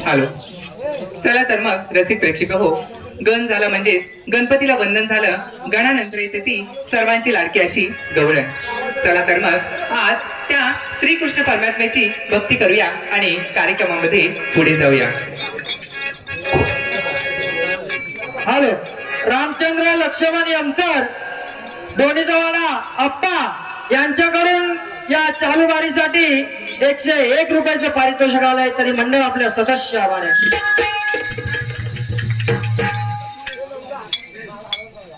हॅलो. चला तर मग रसिक प्रेक्षक हो, गण झाला म्हणजेच गणपतीला वंदन झालं. गणानंतर येते ती सर्वांची लाडकी अशी गवळण. चला तर मग आज त्या श्रीकृष्ण परमात्म्याची भक्ती करूया आणि कार्यक्रमामध्ये पुढे जाऊया. हॅलो. रामचंद्र लक्ष्मण अंतर दोन्ही जवाना अप्पा यांच्याकडून या चालू वारीसाठी 101 रुपयाचं पारितोषिक आलंय. तरी मंडळ आपल्या सदस्य आभार आहे.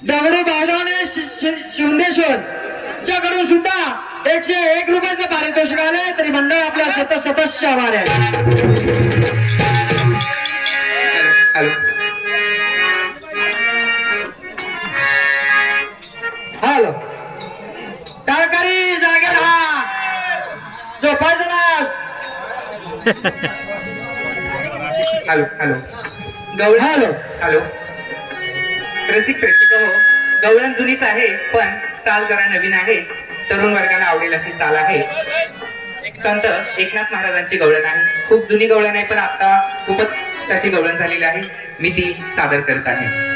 दगडू बावधावणे शिवनेश्वर च्याकडून सुद्धा 101 रुपयाचं पारितोषिक आलंय. तरी मंडळ आपल्या सदस्य आभार आहे. हॅलो. हॅलो. टाळकरी जागे राहा, झोपायचं ना. हॅलो. हॅलो. गवळण. हॅलो. हॅलो. रसिक प्रेक्षक हो, गवळण जुनीच आहे पण ताल जरा नवीन आहे. तरुण वर्गाला आवडेल अशी ताल आहे. संत एकनाथ महाराजांची गवळण आहे. खूप जुनी गवळण आहे पण आता खूपच तशी गवळण झालेली आहे. मी ती सादर करत आहे.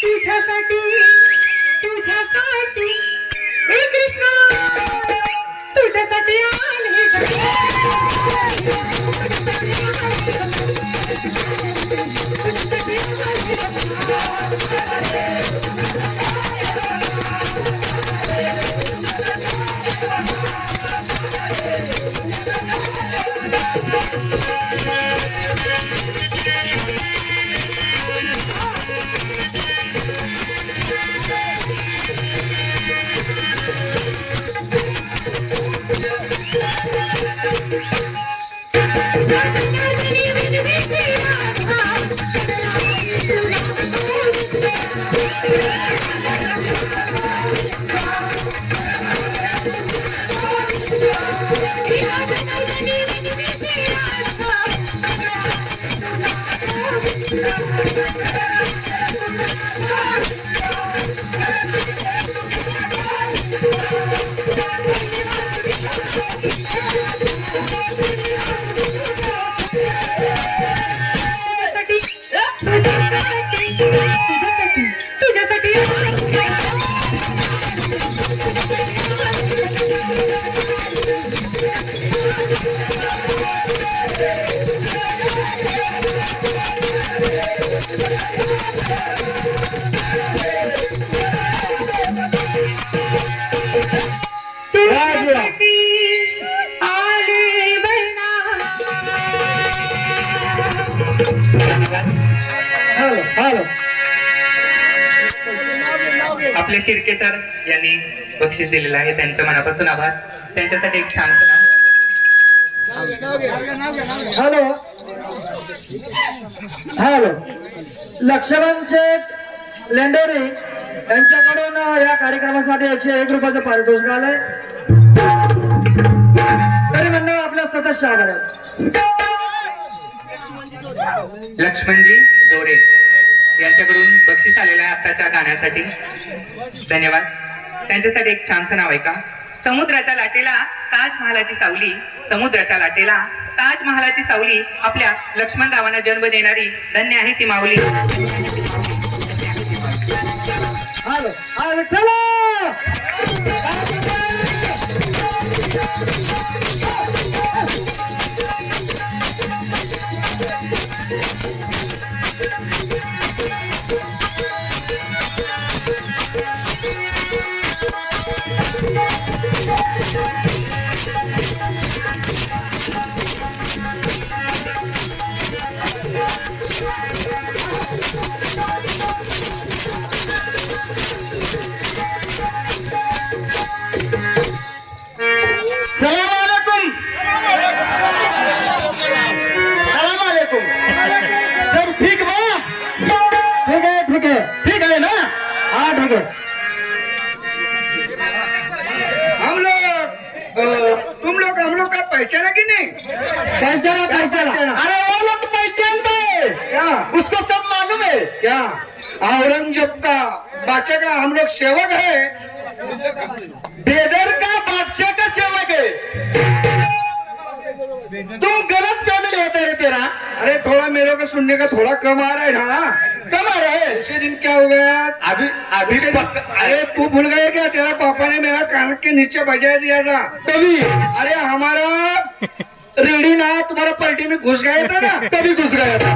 तुझ्यासाठी तुझ्यासाठी हे कृष्णा तुझ्यासाठी आले आले बहिणा हॅलो हॅलो आपले शिर्के सर यांनी बक्षीस दिलेलं आहे, त्यांचं मनापासून आभार. त्यांच्यासाठी एक छान हॅलो हॅलो लक्ष्मणचे लेंडोरे यांच्याकडून या कार्यक्रमासाठी 101 रुपयाचं पारितोषिक आलंय. तरी मंडळ आपल्या सदस्य आभार आहेत. लक्ष्मणजी दोरे यांच्याकडून बक्षीस आलेलं आहे आत्ताच्या गाण्यासाठी. धन्यवाद. त्यांच्यासाठी एक छानसं नाव आहे का. समुद्राच्या लाटेला ताजमहालाची सावली, समुद्राच्या लाटेला ताजमहालाची सावली, आपल्या लक्ष्मणरावांना जन्म देणारी धन्य आहे ती माऊली. हॅलो हॅलो चला सलाम अलैकुम सलाम अलैकुम सब ठीक बा ठीक है ना हाँ ठीक है हम लोग हम लोग का पहचाना कि नहीं? पहचाना अरे वो लोग पहचानते हैं क्या उसको सब मालूम है क्या औरंगजेब का बादशाह का हम लोग सेवक है. बेदर का बादशाह का सेवक है तुम गलत फैमिली होते रहे तेरा अरे थोड़ा मेरे को सुनने का थोड़ा कम आ रहा है ना. कम आ रहा है उसी दिन क्या हो गया अभी अभी उसी दिन- अरे तू भूल गया क्या तेरा पापा ने मेरा कान के नीचे बजा दिया था. कभी अरे हमारा रेडी ना तुम्हारा पार्टी में घुस गया था ना तभी घुस गया था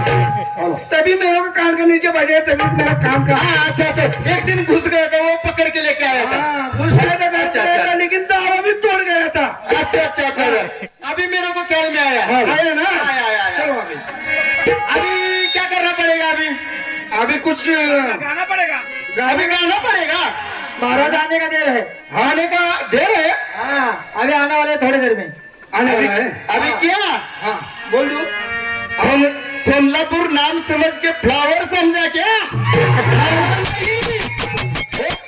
तभी मेरे को कान के नीचे बजे तभी मेरा काम का हाँ, अच्छा अच्छा एक दिन घुस गया था वो पकड़ के लेके आया था हाँ, घुस गया था अच्छा, अच्छा। लेकिन दावा भी तोड़ गया था अच्छा अच्छा अच्छा अभी मेरे को ख्याल में आया आया ना आया। चलो अभी अभी क्या करना पड़ेगा अभी कुछ अभी गाना पड़ेगा महाराज आने का देर है आने का देर है हाँ अभी आने वाले हैं थोड़ी देर में आने वाला है अभी क्या हाँ बोल दो हम कोल्हापुर नाम समझ के फ्लावर समझा क्या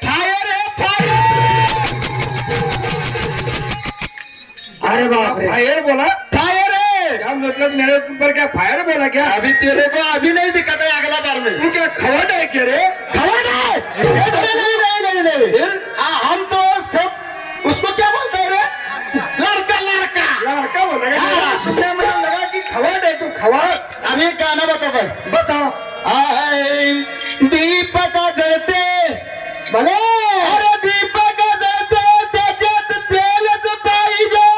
फायर है फायर अरे बाप रे फायर बोला फायर है क्या मतलब मेरे ऊपर क्या फायर बोला क्या अभी तेरे को अभी नहीं दिखा था अगला बार में तू क्या खवट है क्या रे खबर नहीं हम तो सब उसको क्या बोलते हैं रे लड़का लड़का लड़का बोला क्या हाँ। सुनने में लगा कि खवट है तू खवट अभी एक गाना बता भाई बताओ आए दीपक जलते भले अरे दीपक जलते त्याच्यात तेलच पाहिजे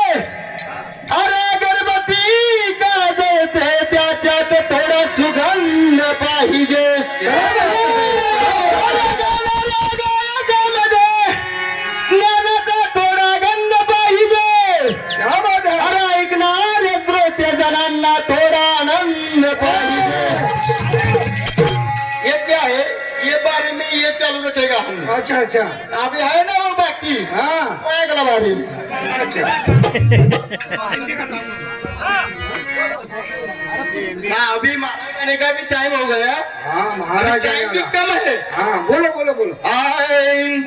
अरे अगरबत्ती का जलते त्याच्यात थोडा सुगंध पाहिजे थोडा गंध पाहिजे क्या बात है अरे ऐकणाऱ्या श्रोते जनांना थोडा आनंद पाहिजे ये क्या है ये बारे में ये चालू रखेगा हम अच्छा अच्छा अभी है ना वो बाकी हाँ वो अगला बारी हाँ अभी महाराज आने का भी टाइम हो गया हाँ महाराज टाइम भी आएगा। कम है हाँ बोलो बोलो बोलो आय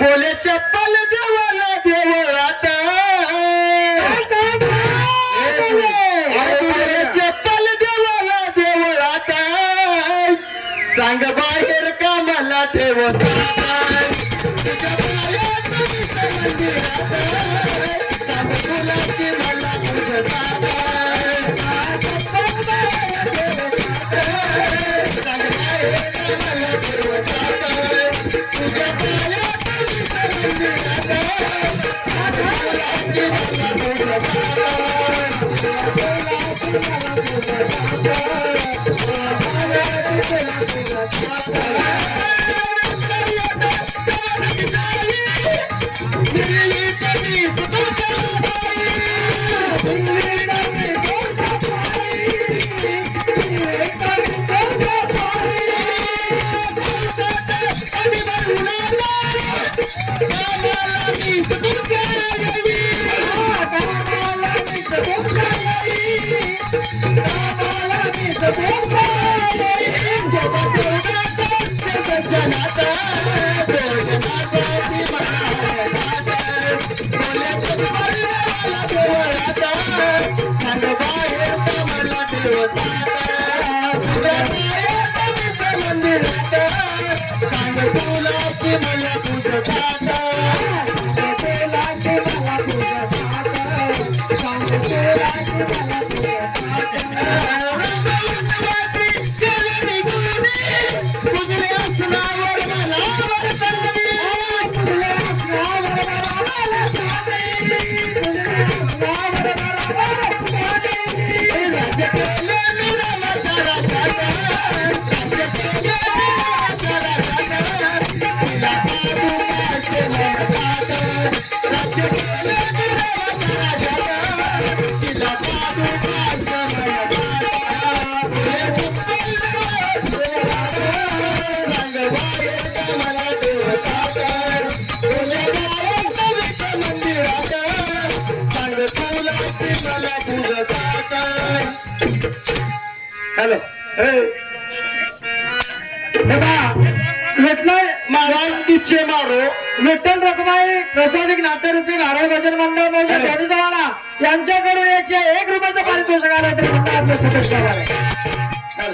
बोले चप्पल देवाला देवळात बोले चप्पल देवाला देवळात सांग बाहेर का मला ठेवता हॅलो विठ्ठल महाराज नीचे मारो विठ्ठल रखमाई प्रसादिक नाट्यरूपी नारळ भजन मंडळ मौजा धोनी जवाना यांच्याकडून याचे 1 रुपयाचं पारितोषिक आलं तरी मंडळ आपलं सदस्य आहे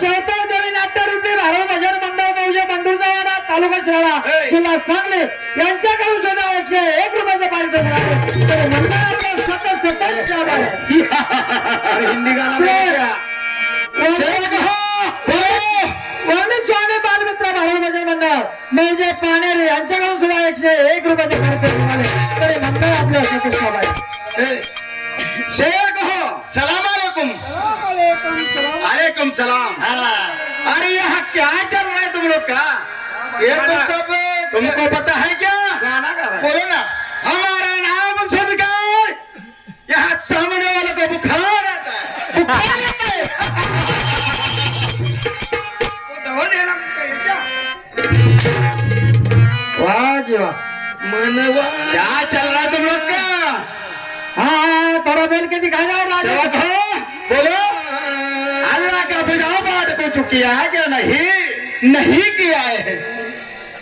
शैतान देवी नाट्यरूपी नारळ भजन मंडळ मौजा मंदूर जवाना तालुका शिराळा जिल्हा सांगली यांच्याकडून सुद्धा 101 रुपयाचं पारितोषिक आलं तरी मंडळ आपलं सदस्य आहे हिंदी गाणं वर्णित स्वामी बालमित्र भारत भजन मंडळ म्हणजे पानेरी यांच्याकडून सुद्धा 101 रुपयाचे पारितोषिक आले तरी मंडळ आपल्या सदस्य आहे शेख हो सलाम वालेकुम सलाम। अरे यहाँ क्या चल रहा है तुम लोग का? ये तो सब तुमको पता है क्या? गाना गा रहा है। बोलो ना। हमारा नाम सुनकर यहाँ सामने वाले को बुखार आता है। बुखार आता है। वो दवा देना चाहिए क्या? वाह जी वाह, मनवा क्या चल रहा है तुम लोग का? हाँ थोड़ा बोल के दिखा जाओ राजा। जवाब हो, बोलो। अल्लाह का बिना बात को चुकिया है क्या? नहीं नहीं किया है,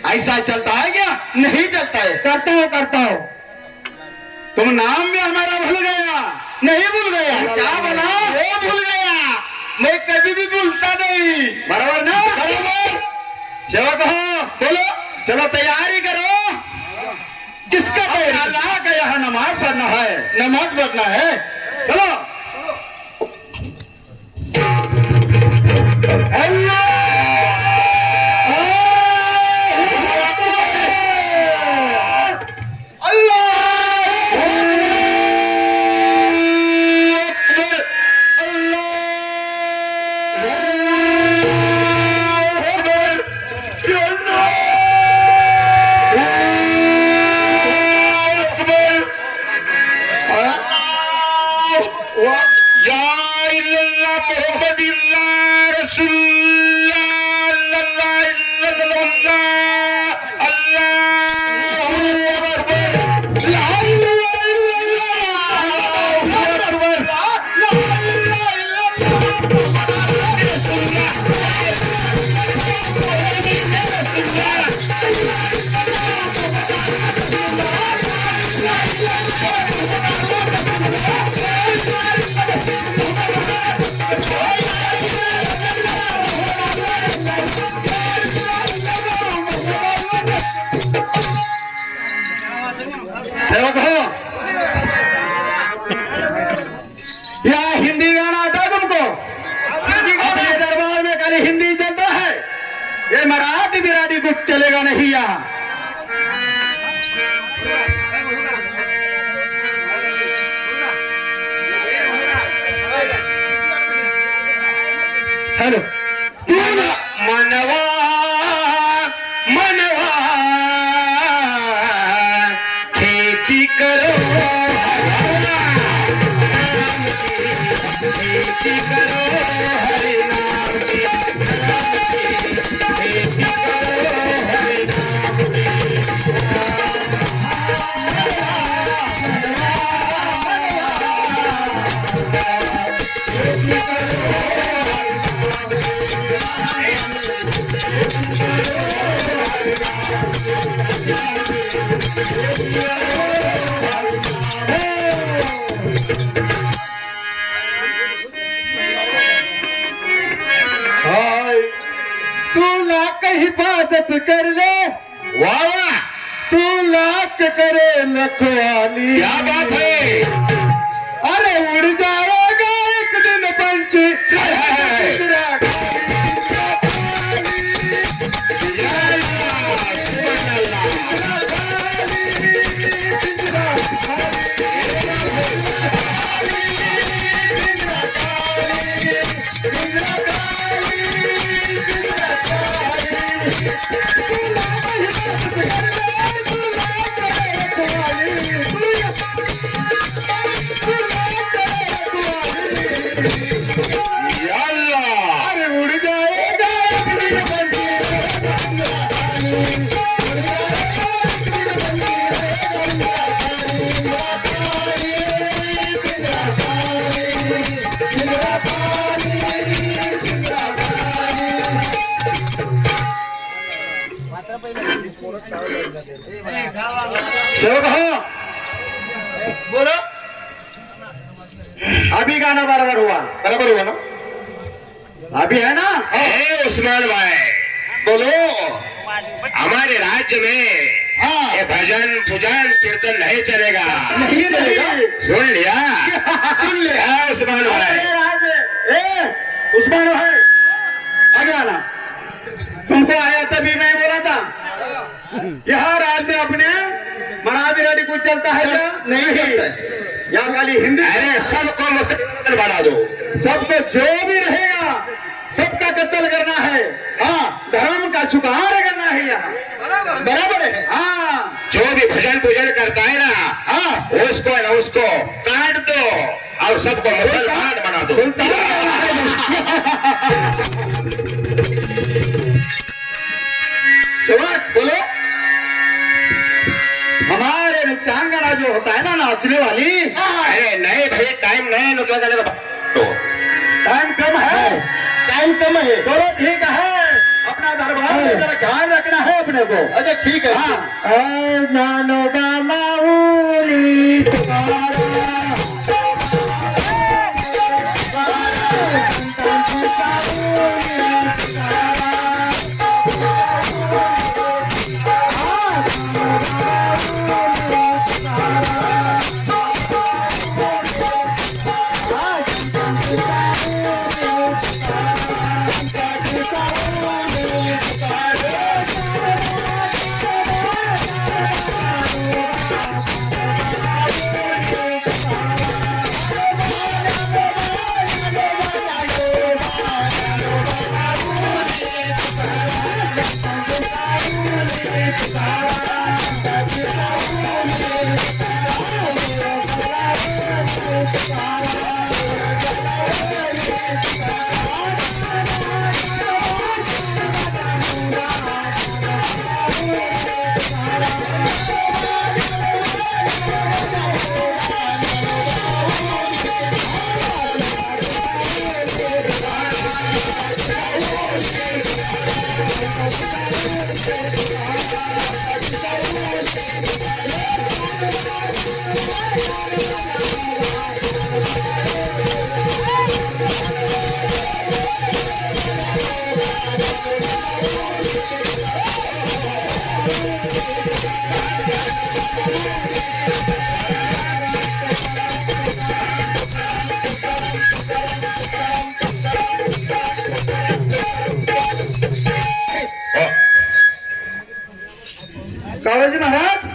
ऐसा चलता है क्या? नहीं चलता है। करता हूँ। तुम नाम में हमारा भूल गया? नहीं भूल गया। क्या बोला? वो भूल गया, मैं कभी भी भूलता नहीं। बराबर ना? बराबर। चलो कहो, बोलो। चलो तैयारी करो। किसका तैयारी? अल्लाह का यहाँ नमाज पढ़ना है। नमाज पढ़ना है। चलो। या हिंदी गाना आता है तुमको? अपने दरबार में खाली हिंदी चलता है, ये मराठी बिराठी कुछ चलेगा नहीं यहाँ। हेलो। मनवा मनवा खेती करो, खेती करो हरि नाम की, खेती करो हरि नाम की। हाय, तू लाख हिफाजत कर ले, वाह वाह, तू लाख करे लखवाली। क्या बात है? अरे उड़ जाएगा एक दिन पंछी। अरे उड़ जाएगा एक दिन पंछी। चलो कहो, बोलो। अभी गाना बराबर हुआ? बराबर हुआ ना? अभी है ना? उस्मान भाई बोलो, हमारे राज्य में हाँ। ये भजन पूजन कीर्तन नहीं चलेगा। नहीं चलेगा? सुन लिया? सुन लिया। उस्मान भाई। उस्मान भाई आगे आना। तुमको आया तभी मैं बोला था, यहाँ राज्य में अपने मराठी राठी कुछ चलता है क्या? नहीं चलता है। या खाली हिंदी अरे सबको मुसलमान बना दो। सबको जो भी रहेगा सबका कत्ल करना है। हाँ, धर्म का शुकार करना है यहाँ। बराबर है। हाँ, जो भी भजन पूजन करता है ना, हाँ, उसको है ना उसको काट दो और सबको मुसलमान बना दो। शिवट बोलो। हमारे नृत्यांगना जो होता है ना नाचने वाली, अरे नहीं भाई, टाइम नहीं निकला तो टाइम कम है। टाइम कम है। चलो ठीक है, अपना दरबार में जरा ध्यान रखना है अपने को। अच्छा ठीक है। हाँ, नानोबा माऊली तुम्हारा काळोजी महाराज,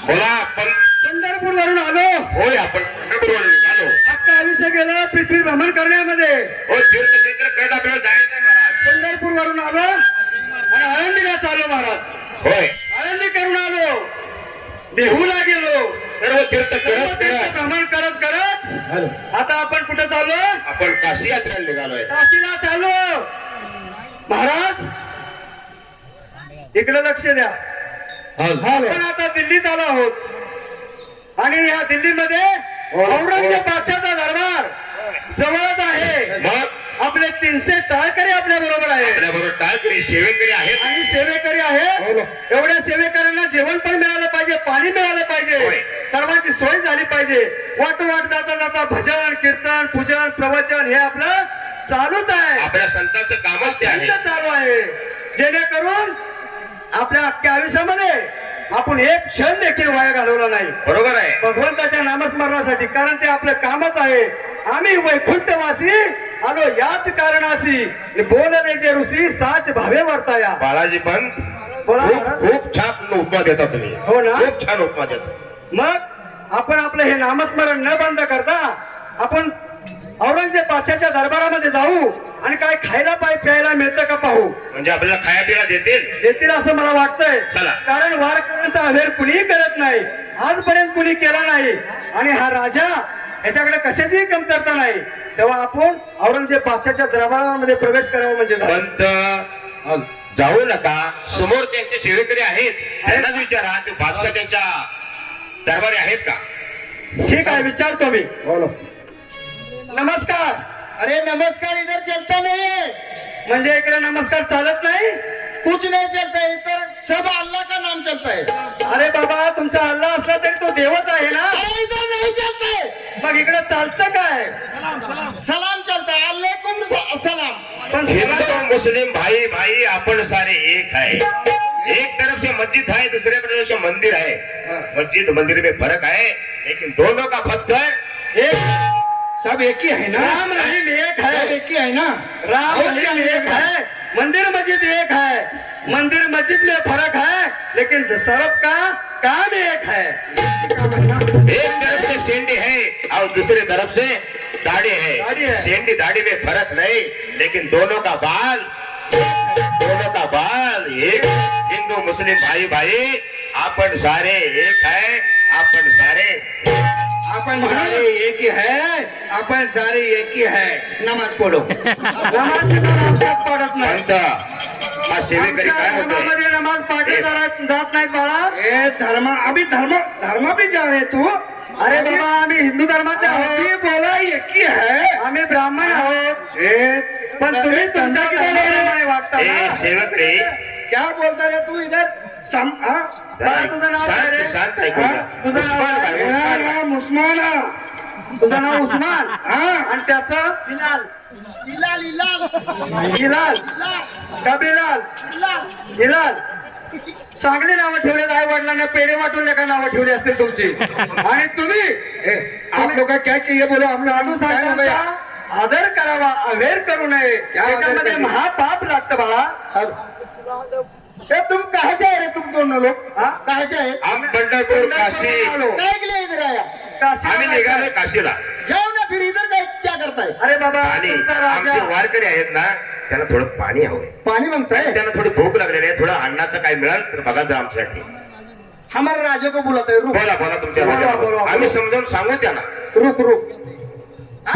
बोला आपण. पंढरपूर वरून आलो. होय, आपण पंढरपूरवरून निघालो. अख्खा आयुष्य गेलं पृथ्वी भ्रमण करण्यामध्ये. हो, तीर्थक्षेत्र कैद आपल्याला जायचं महाराज. पंढरपूर वरून आलो आणि आळंदीला चाललो महाराज. होय, आळंदी करून आलो, देहूला गेलो, सर्व तीर्थ सर्व करत तीर्थ करत भ्रमण करत करत आता आपण कुठे चाललो? आपण काशी यात्रेला निघालोय. काशीला चाललो. महाराज इकडे लक्ष द्या. आपण आता दिल्लीत आलो आहोत आणि या दिल्लीमध्ये औरंगजेब बादशाहचा दरबार जवळच आहे. मग आपले 300 टाळकरी आपल्या बरोबर आहे आपल्याबरोबर टाळकरी सेवेकरी आहेत. आणि सेवेकरी आहे. एवढ्या सेवेकऱ्यांना जेवण पण मिळालं पाहिजे, पाणी मिळालं पाहिजे, होय. सर्वांची सोय झाली पाहिजे. वाटोवाट जाता जाता भजन कीर्तन पूजन प्रवचन हे आपलं चालूच आहे. आपल्या संतांचं कामच ते आहे. इथं चालू आहे, जेणेकरून आपल्या अख्ख्या आयुष्यामध्ये आपण एक क्षण देखील वाया घालवला नाही बरोबर आहे. भगवंताच्या नामस्मरणासाठी. कारण ते आपलं कामच आहे. आम्ही वैकुंठवासी आलो याच कारणाशी, बोलले जे ऋषी साच भावे वर्ताया. बालाजी पण बोला खूप महाराज. खूप छान उपमा देता तुम्ही. हो ना? खूप छान उपमा देता. मग आपण आपलं हे नामस्मरण न बंद करता आपण औरंगजेब बादशाहच्या दरबारामध्ये जाऊ आणि काय खायला प्यायला मिळतं का पाहू. म्हणजे आपल्याला खाया पिया देतील. देतील असं मला वाटतंय. चला. कारण वारकऱ्यांचा अवेर कुणीही करत नाही, आजपर्यंत कुणी केला नाही आणि हा राजा याच्याकडे कशाचीही कमतरता नाही. तेव्हा आपण औरंगजेब बादशाहच्या दरबारामध्ये प्रवेश करावा म्हणजे झालं. पंत जाऊ नका. समोर त्यांचे सेवेकरी आहेत, त्यांनाच विचारा ते बादशाह त्यांच्या दरबारी आहेत का. ठीक आहे, विचारतो मी. नमस्कार. अरे नमस्कार, इधर चलता नहीं है. म्हणजे इकडे नमस्कार चालत नाही. कुछ नहीं चलता है इधर, सब अल्लाह का नाम चलता है. अरे बाबा, तुमचा अल्लाह असला तरी तो देवच आहे ना. अरे इधर नहीं चलता है, मग इकडे चालतं काय? सलाम चलता है. अलैकुम सलाम. पण हिंदू मुस्लिम भाई भाई आपण सारे एक है. एक तरफ से मस्जिद है, दूसरे तरफ से मंदिर है. मस्जिद मंदिर में फर्क है, लेकिन दोनों का पत्थर एक सब एक ही है ना. राम रहीम एक है. सब एक ही है ना. राम रहीम एक है. मंदिर मस्जिद एक है, मंदिर मस्जिद में फर्क है, लेकिन सरफ का काम एक है। एक तरफ से शेंडी है और दूसरी तरफ से दाढ़ी दाढ़ी है। है। शेंडी दाढ़ी में फर्क नहीं, लेकिन दोनों का बाल एक। हिंदू मुस्लिम भाई भाई आपण सारे एक है, आपण सारे एक ही है, अपन सारे एक ही है। नमाज पढ़ो। नमाज आमच्यात पडत नाही, म्हणत हा सेवेकरी काय आमच्या होतोय? धर्मामध्ये नमाज पाठी जात नाहीत बाळा। ए धर्म भी जा रहे तू? अरे बाबा आम्ही हिंदू धर्माचे अभी आहोत, बोला एक ही है। आम्ही ब्राह्मण आहोत, पण पण तुम्ही तुमच्या धर्माप्रमाणे वागता ए ना। सेवकरी क्या बोलता रे तू इधर? बाळा, तुझं नाव काय रे? शांत ऐकून घ्या. तुझं नाव उस्मान काय? भाई, उस्मान. उस्मान। तुझं नाव उस्मान हाँ। आणि त्याचं बिलाल हिलाल का बिलाल? हिलाल चांगली नावं ठेवली आई वडिलांना पेढे वाटून नका नावं ठेवली असतील तुमची। आणि तुम्ही आप लोग का क्या चाहिए बोलो? हम साधू क्या हो गया? संतांचा आदर करावा, अवेअर करू नये, क्या आदर त्याच्यामध्ये करू? महापाप लागतं बाळा। ए, तुम कहाँ से आए रे? तुम दोनों लोग हाँ? कहाँ से आए? हम पंढरपूर काशी आलो। काय के लिए इधर आया? काशीला आम्ही निघालोय काशीला. जाओ ना फिर, इधर का क्या करता है? अरे बाबा आणि तुमचा आमचे राजा वारकरी आहेत ना, त्यांना थोडं पाणी हवंय. पानी मांगता है? त्यांना थोडी भूक लागलेली आहे. थोडं अन्नाचं काय मिळाल तर बघा जरा आमच्यासाठी. हमारे राजा को बुलाता है। रुक बोला बोला तुमच्या बोला, राजाला. बोला, बोला. आम्ही समजावून सांगू त्यांना. रुक रुक। आ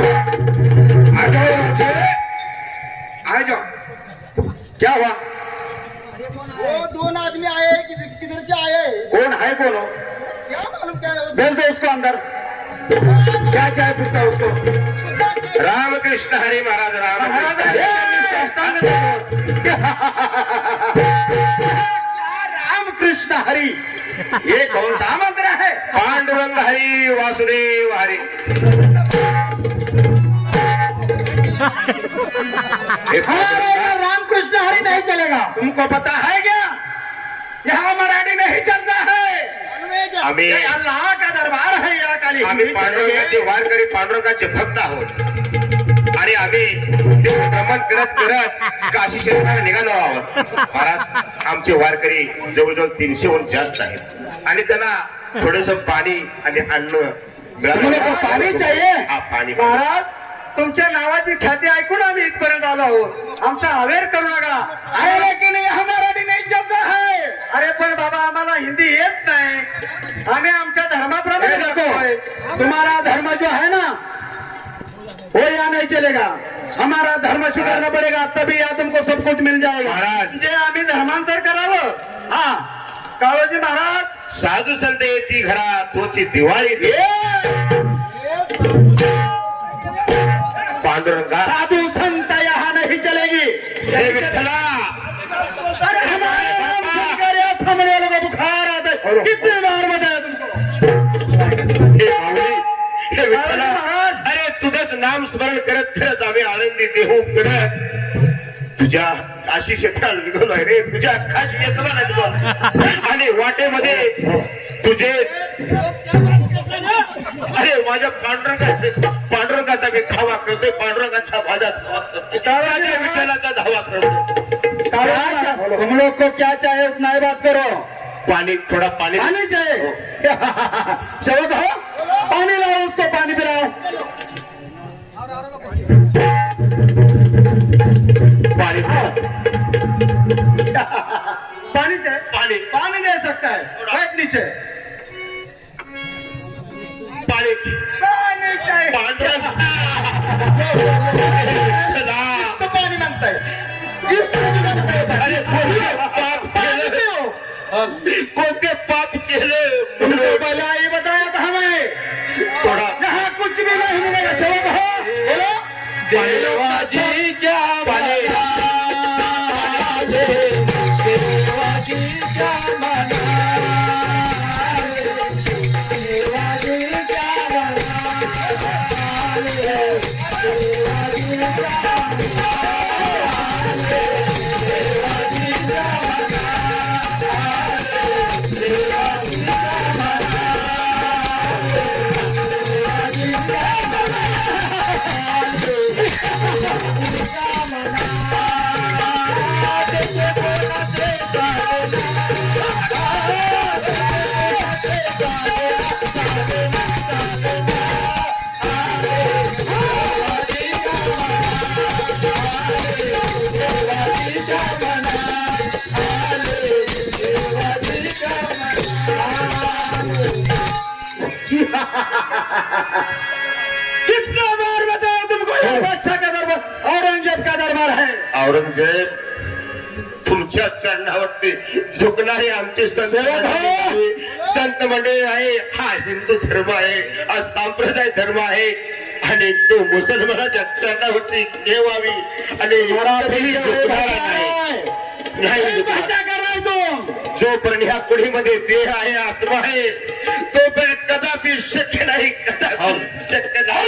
जाओ राजे, आ जाओ। क्या हुआ? वो दोन आदमी आए, किधर से आए? कौन है कौन हो? क्या मालूम क्या है? भेज दो उसको अंदर। क्या चाहे पूछता है उसको। रामकृष्ण हरी महाराज, महाराज रामकृष्ण हरी. साष्टांग दंडवत। रामकृष्ण हरी, ये कौन सा मंत्र है? पांडुरंग हरी, वासुदेव हरी. अरे रामकृष्ण हरी नहीं चलेगा। तुमको पता है क्या? यहाँ मराठी नहीं चलता है। आम्ही ये अल्लाह का दरबार है, यहाँ काली आम्ही हिंदी पांडुरंगाचे चलेगी। वारकरी, पांडुरंगाचे भक्त आहोत. आणि आम्ही ते भ्रमण करत करत काशी क्षेत्राला निघालो आहोत. महाराज आमचे वारकरी जवळजवळ 300हून जास्त आहेत आणि त्यांना थोडस पाणी आणि अन्न तुम्हाला मिळालं. पाणी चाहिए? हा, पाणी. महाराज तुमच्या नावाची ख्याती ऐकून आम्ही इथपर्यंत आलो आहोत, आमचा अवेअर करू नका। अरे लेकिन ये मराठी नहीं चलता है। अरे पण बाबा आम्हाला हिंदी येत नाही, आम्ही आमच्या धर्माप्रमाणे ये देखो, वागतोय। तुम्हारा धर्म जो है ना, वो यहाँ नहीं चलेगा। हमारा धर्म स्वीकारना पड़ेगा, तभी यहाँ तुमको सब कुछ मिल जाएगा। महाराज जे आम्ही धर्मांतर करावं। हाँ, काळोजी महाराज साधू संत येती घरा तोची दिवाळी दे. पांडुरंगा साधु संत यहाँ नहीं चलेगी। हे विठ्ठला, अरे हमारे नाम सुनकर यहाँ सामने वालों को बुखार आता है। कितने बार बताया तुमको? हे माऊली, हे विठ्ठला, महाराज. अरे तुझंच नाम स्मरण करत करत आम्ही आनंदी देहू करत तुझ्या काशी क्षेत्राला निघालोय रे. तुझ्या काशी क्षेत्राला निघालो आणि वाटेमध्ये तुझे अरे माझ्या पांडुरंगाचा मी धावा करतोय. पांडुरंगाचा माझा धावा करतोय. माझ्या विठ्ठलाचा धावा करतोय. तुम लोग को क्या चाहिए उतना ही बात करो। पाणी, थोडा पाणी. पानी चाहिए? सेवक हो, पानी लाओ, उसको पानी पिलाओ। पाणी पानी चाहिए? पाणी पानी दे सकता है, बैठ नीचे। पाणी पानी चाहिए? पांडुरंग तो पानी मांगता है, जिसको भी मांगता है पानी। अरे कोणते पाप पानी केले, पियो। कोणते पाप केले तुमको म्हणून पहले ये बताया था हमें, थोडा यहाँ कुछ भी नहीं मिलेगा। सेवक हो, बोलो। देवाजीच्या कितना बार बताओ तुमको ये बादशाह का दरबार औरंगजेब का दरबार है औरंगजेब तुमच्या चरणावरती झुकणं हे आमचे संत मंडळी आहे. हा हिंदू धर्म आहे, हा संप्रदाय धर्म आहे आणि तो मुसलमानाच्या चरणावरती ठेवावी आणि कधीही झुकणार नाही भाषा कर रहे तुम जोपर्यंत ह्या कुडीमध्ये देह आहे, आत्मा आहे, तोपर्यंत कदापि शक्य नाही, कदापि शक्य नाही.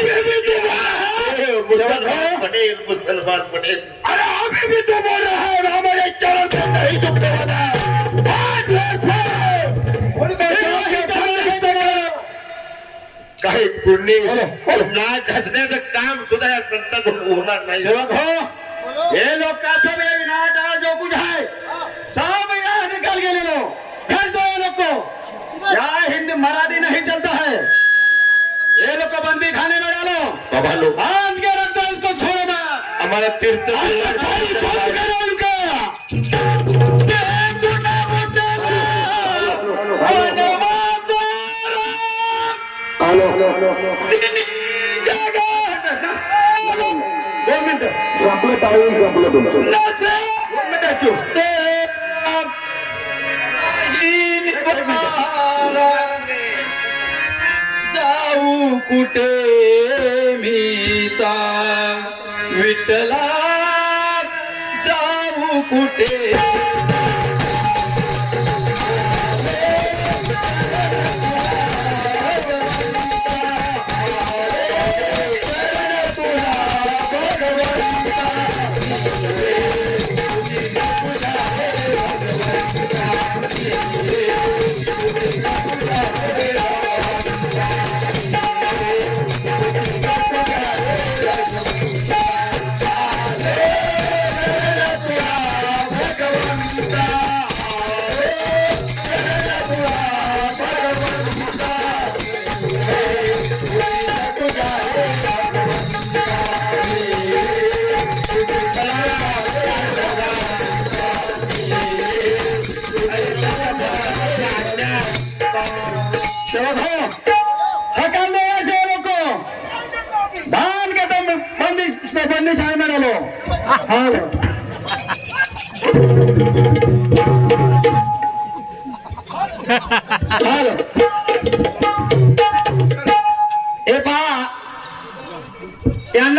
मुसलमान बनेल, मुसलमान बनेल. अरे अभी भी तो बोल रहा है हमारे चरण पे नहीं झुकने वाला काही पुण्य नाक घासण्याचं काम सुद्धा या संतांकडून होणार नाही. सेवक हो ये लोग का सब ये विनाट है जो कुछ है सब यहाँ निकल के ले लो भेज दो ये लोग को यहाँ हिंदी मराठी नहीं चलता है ये लोग को बंदी खाने में डालो बाबा लोग बांध के रख दो इसको छोड़ो मत आम्हाला तीर्थ बंद करो उनका दोन मिनिटं जाऊ कुठे मीचा विठ्ठला जाऊ कुठे बंदिश आहे म्हणालो हे पहा यांना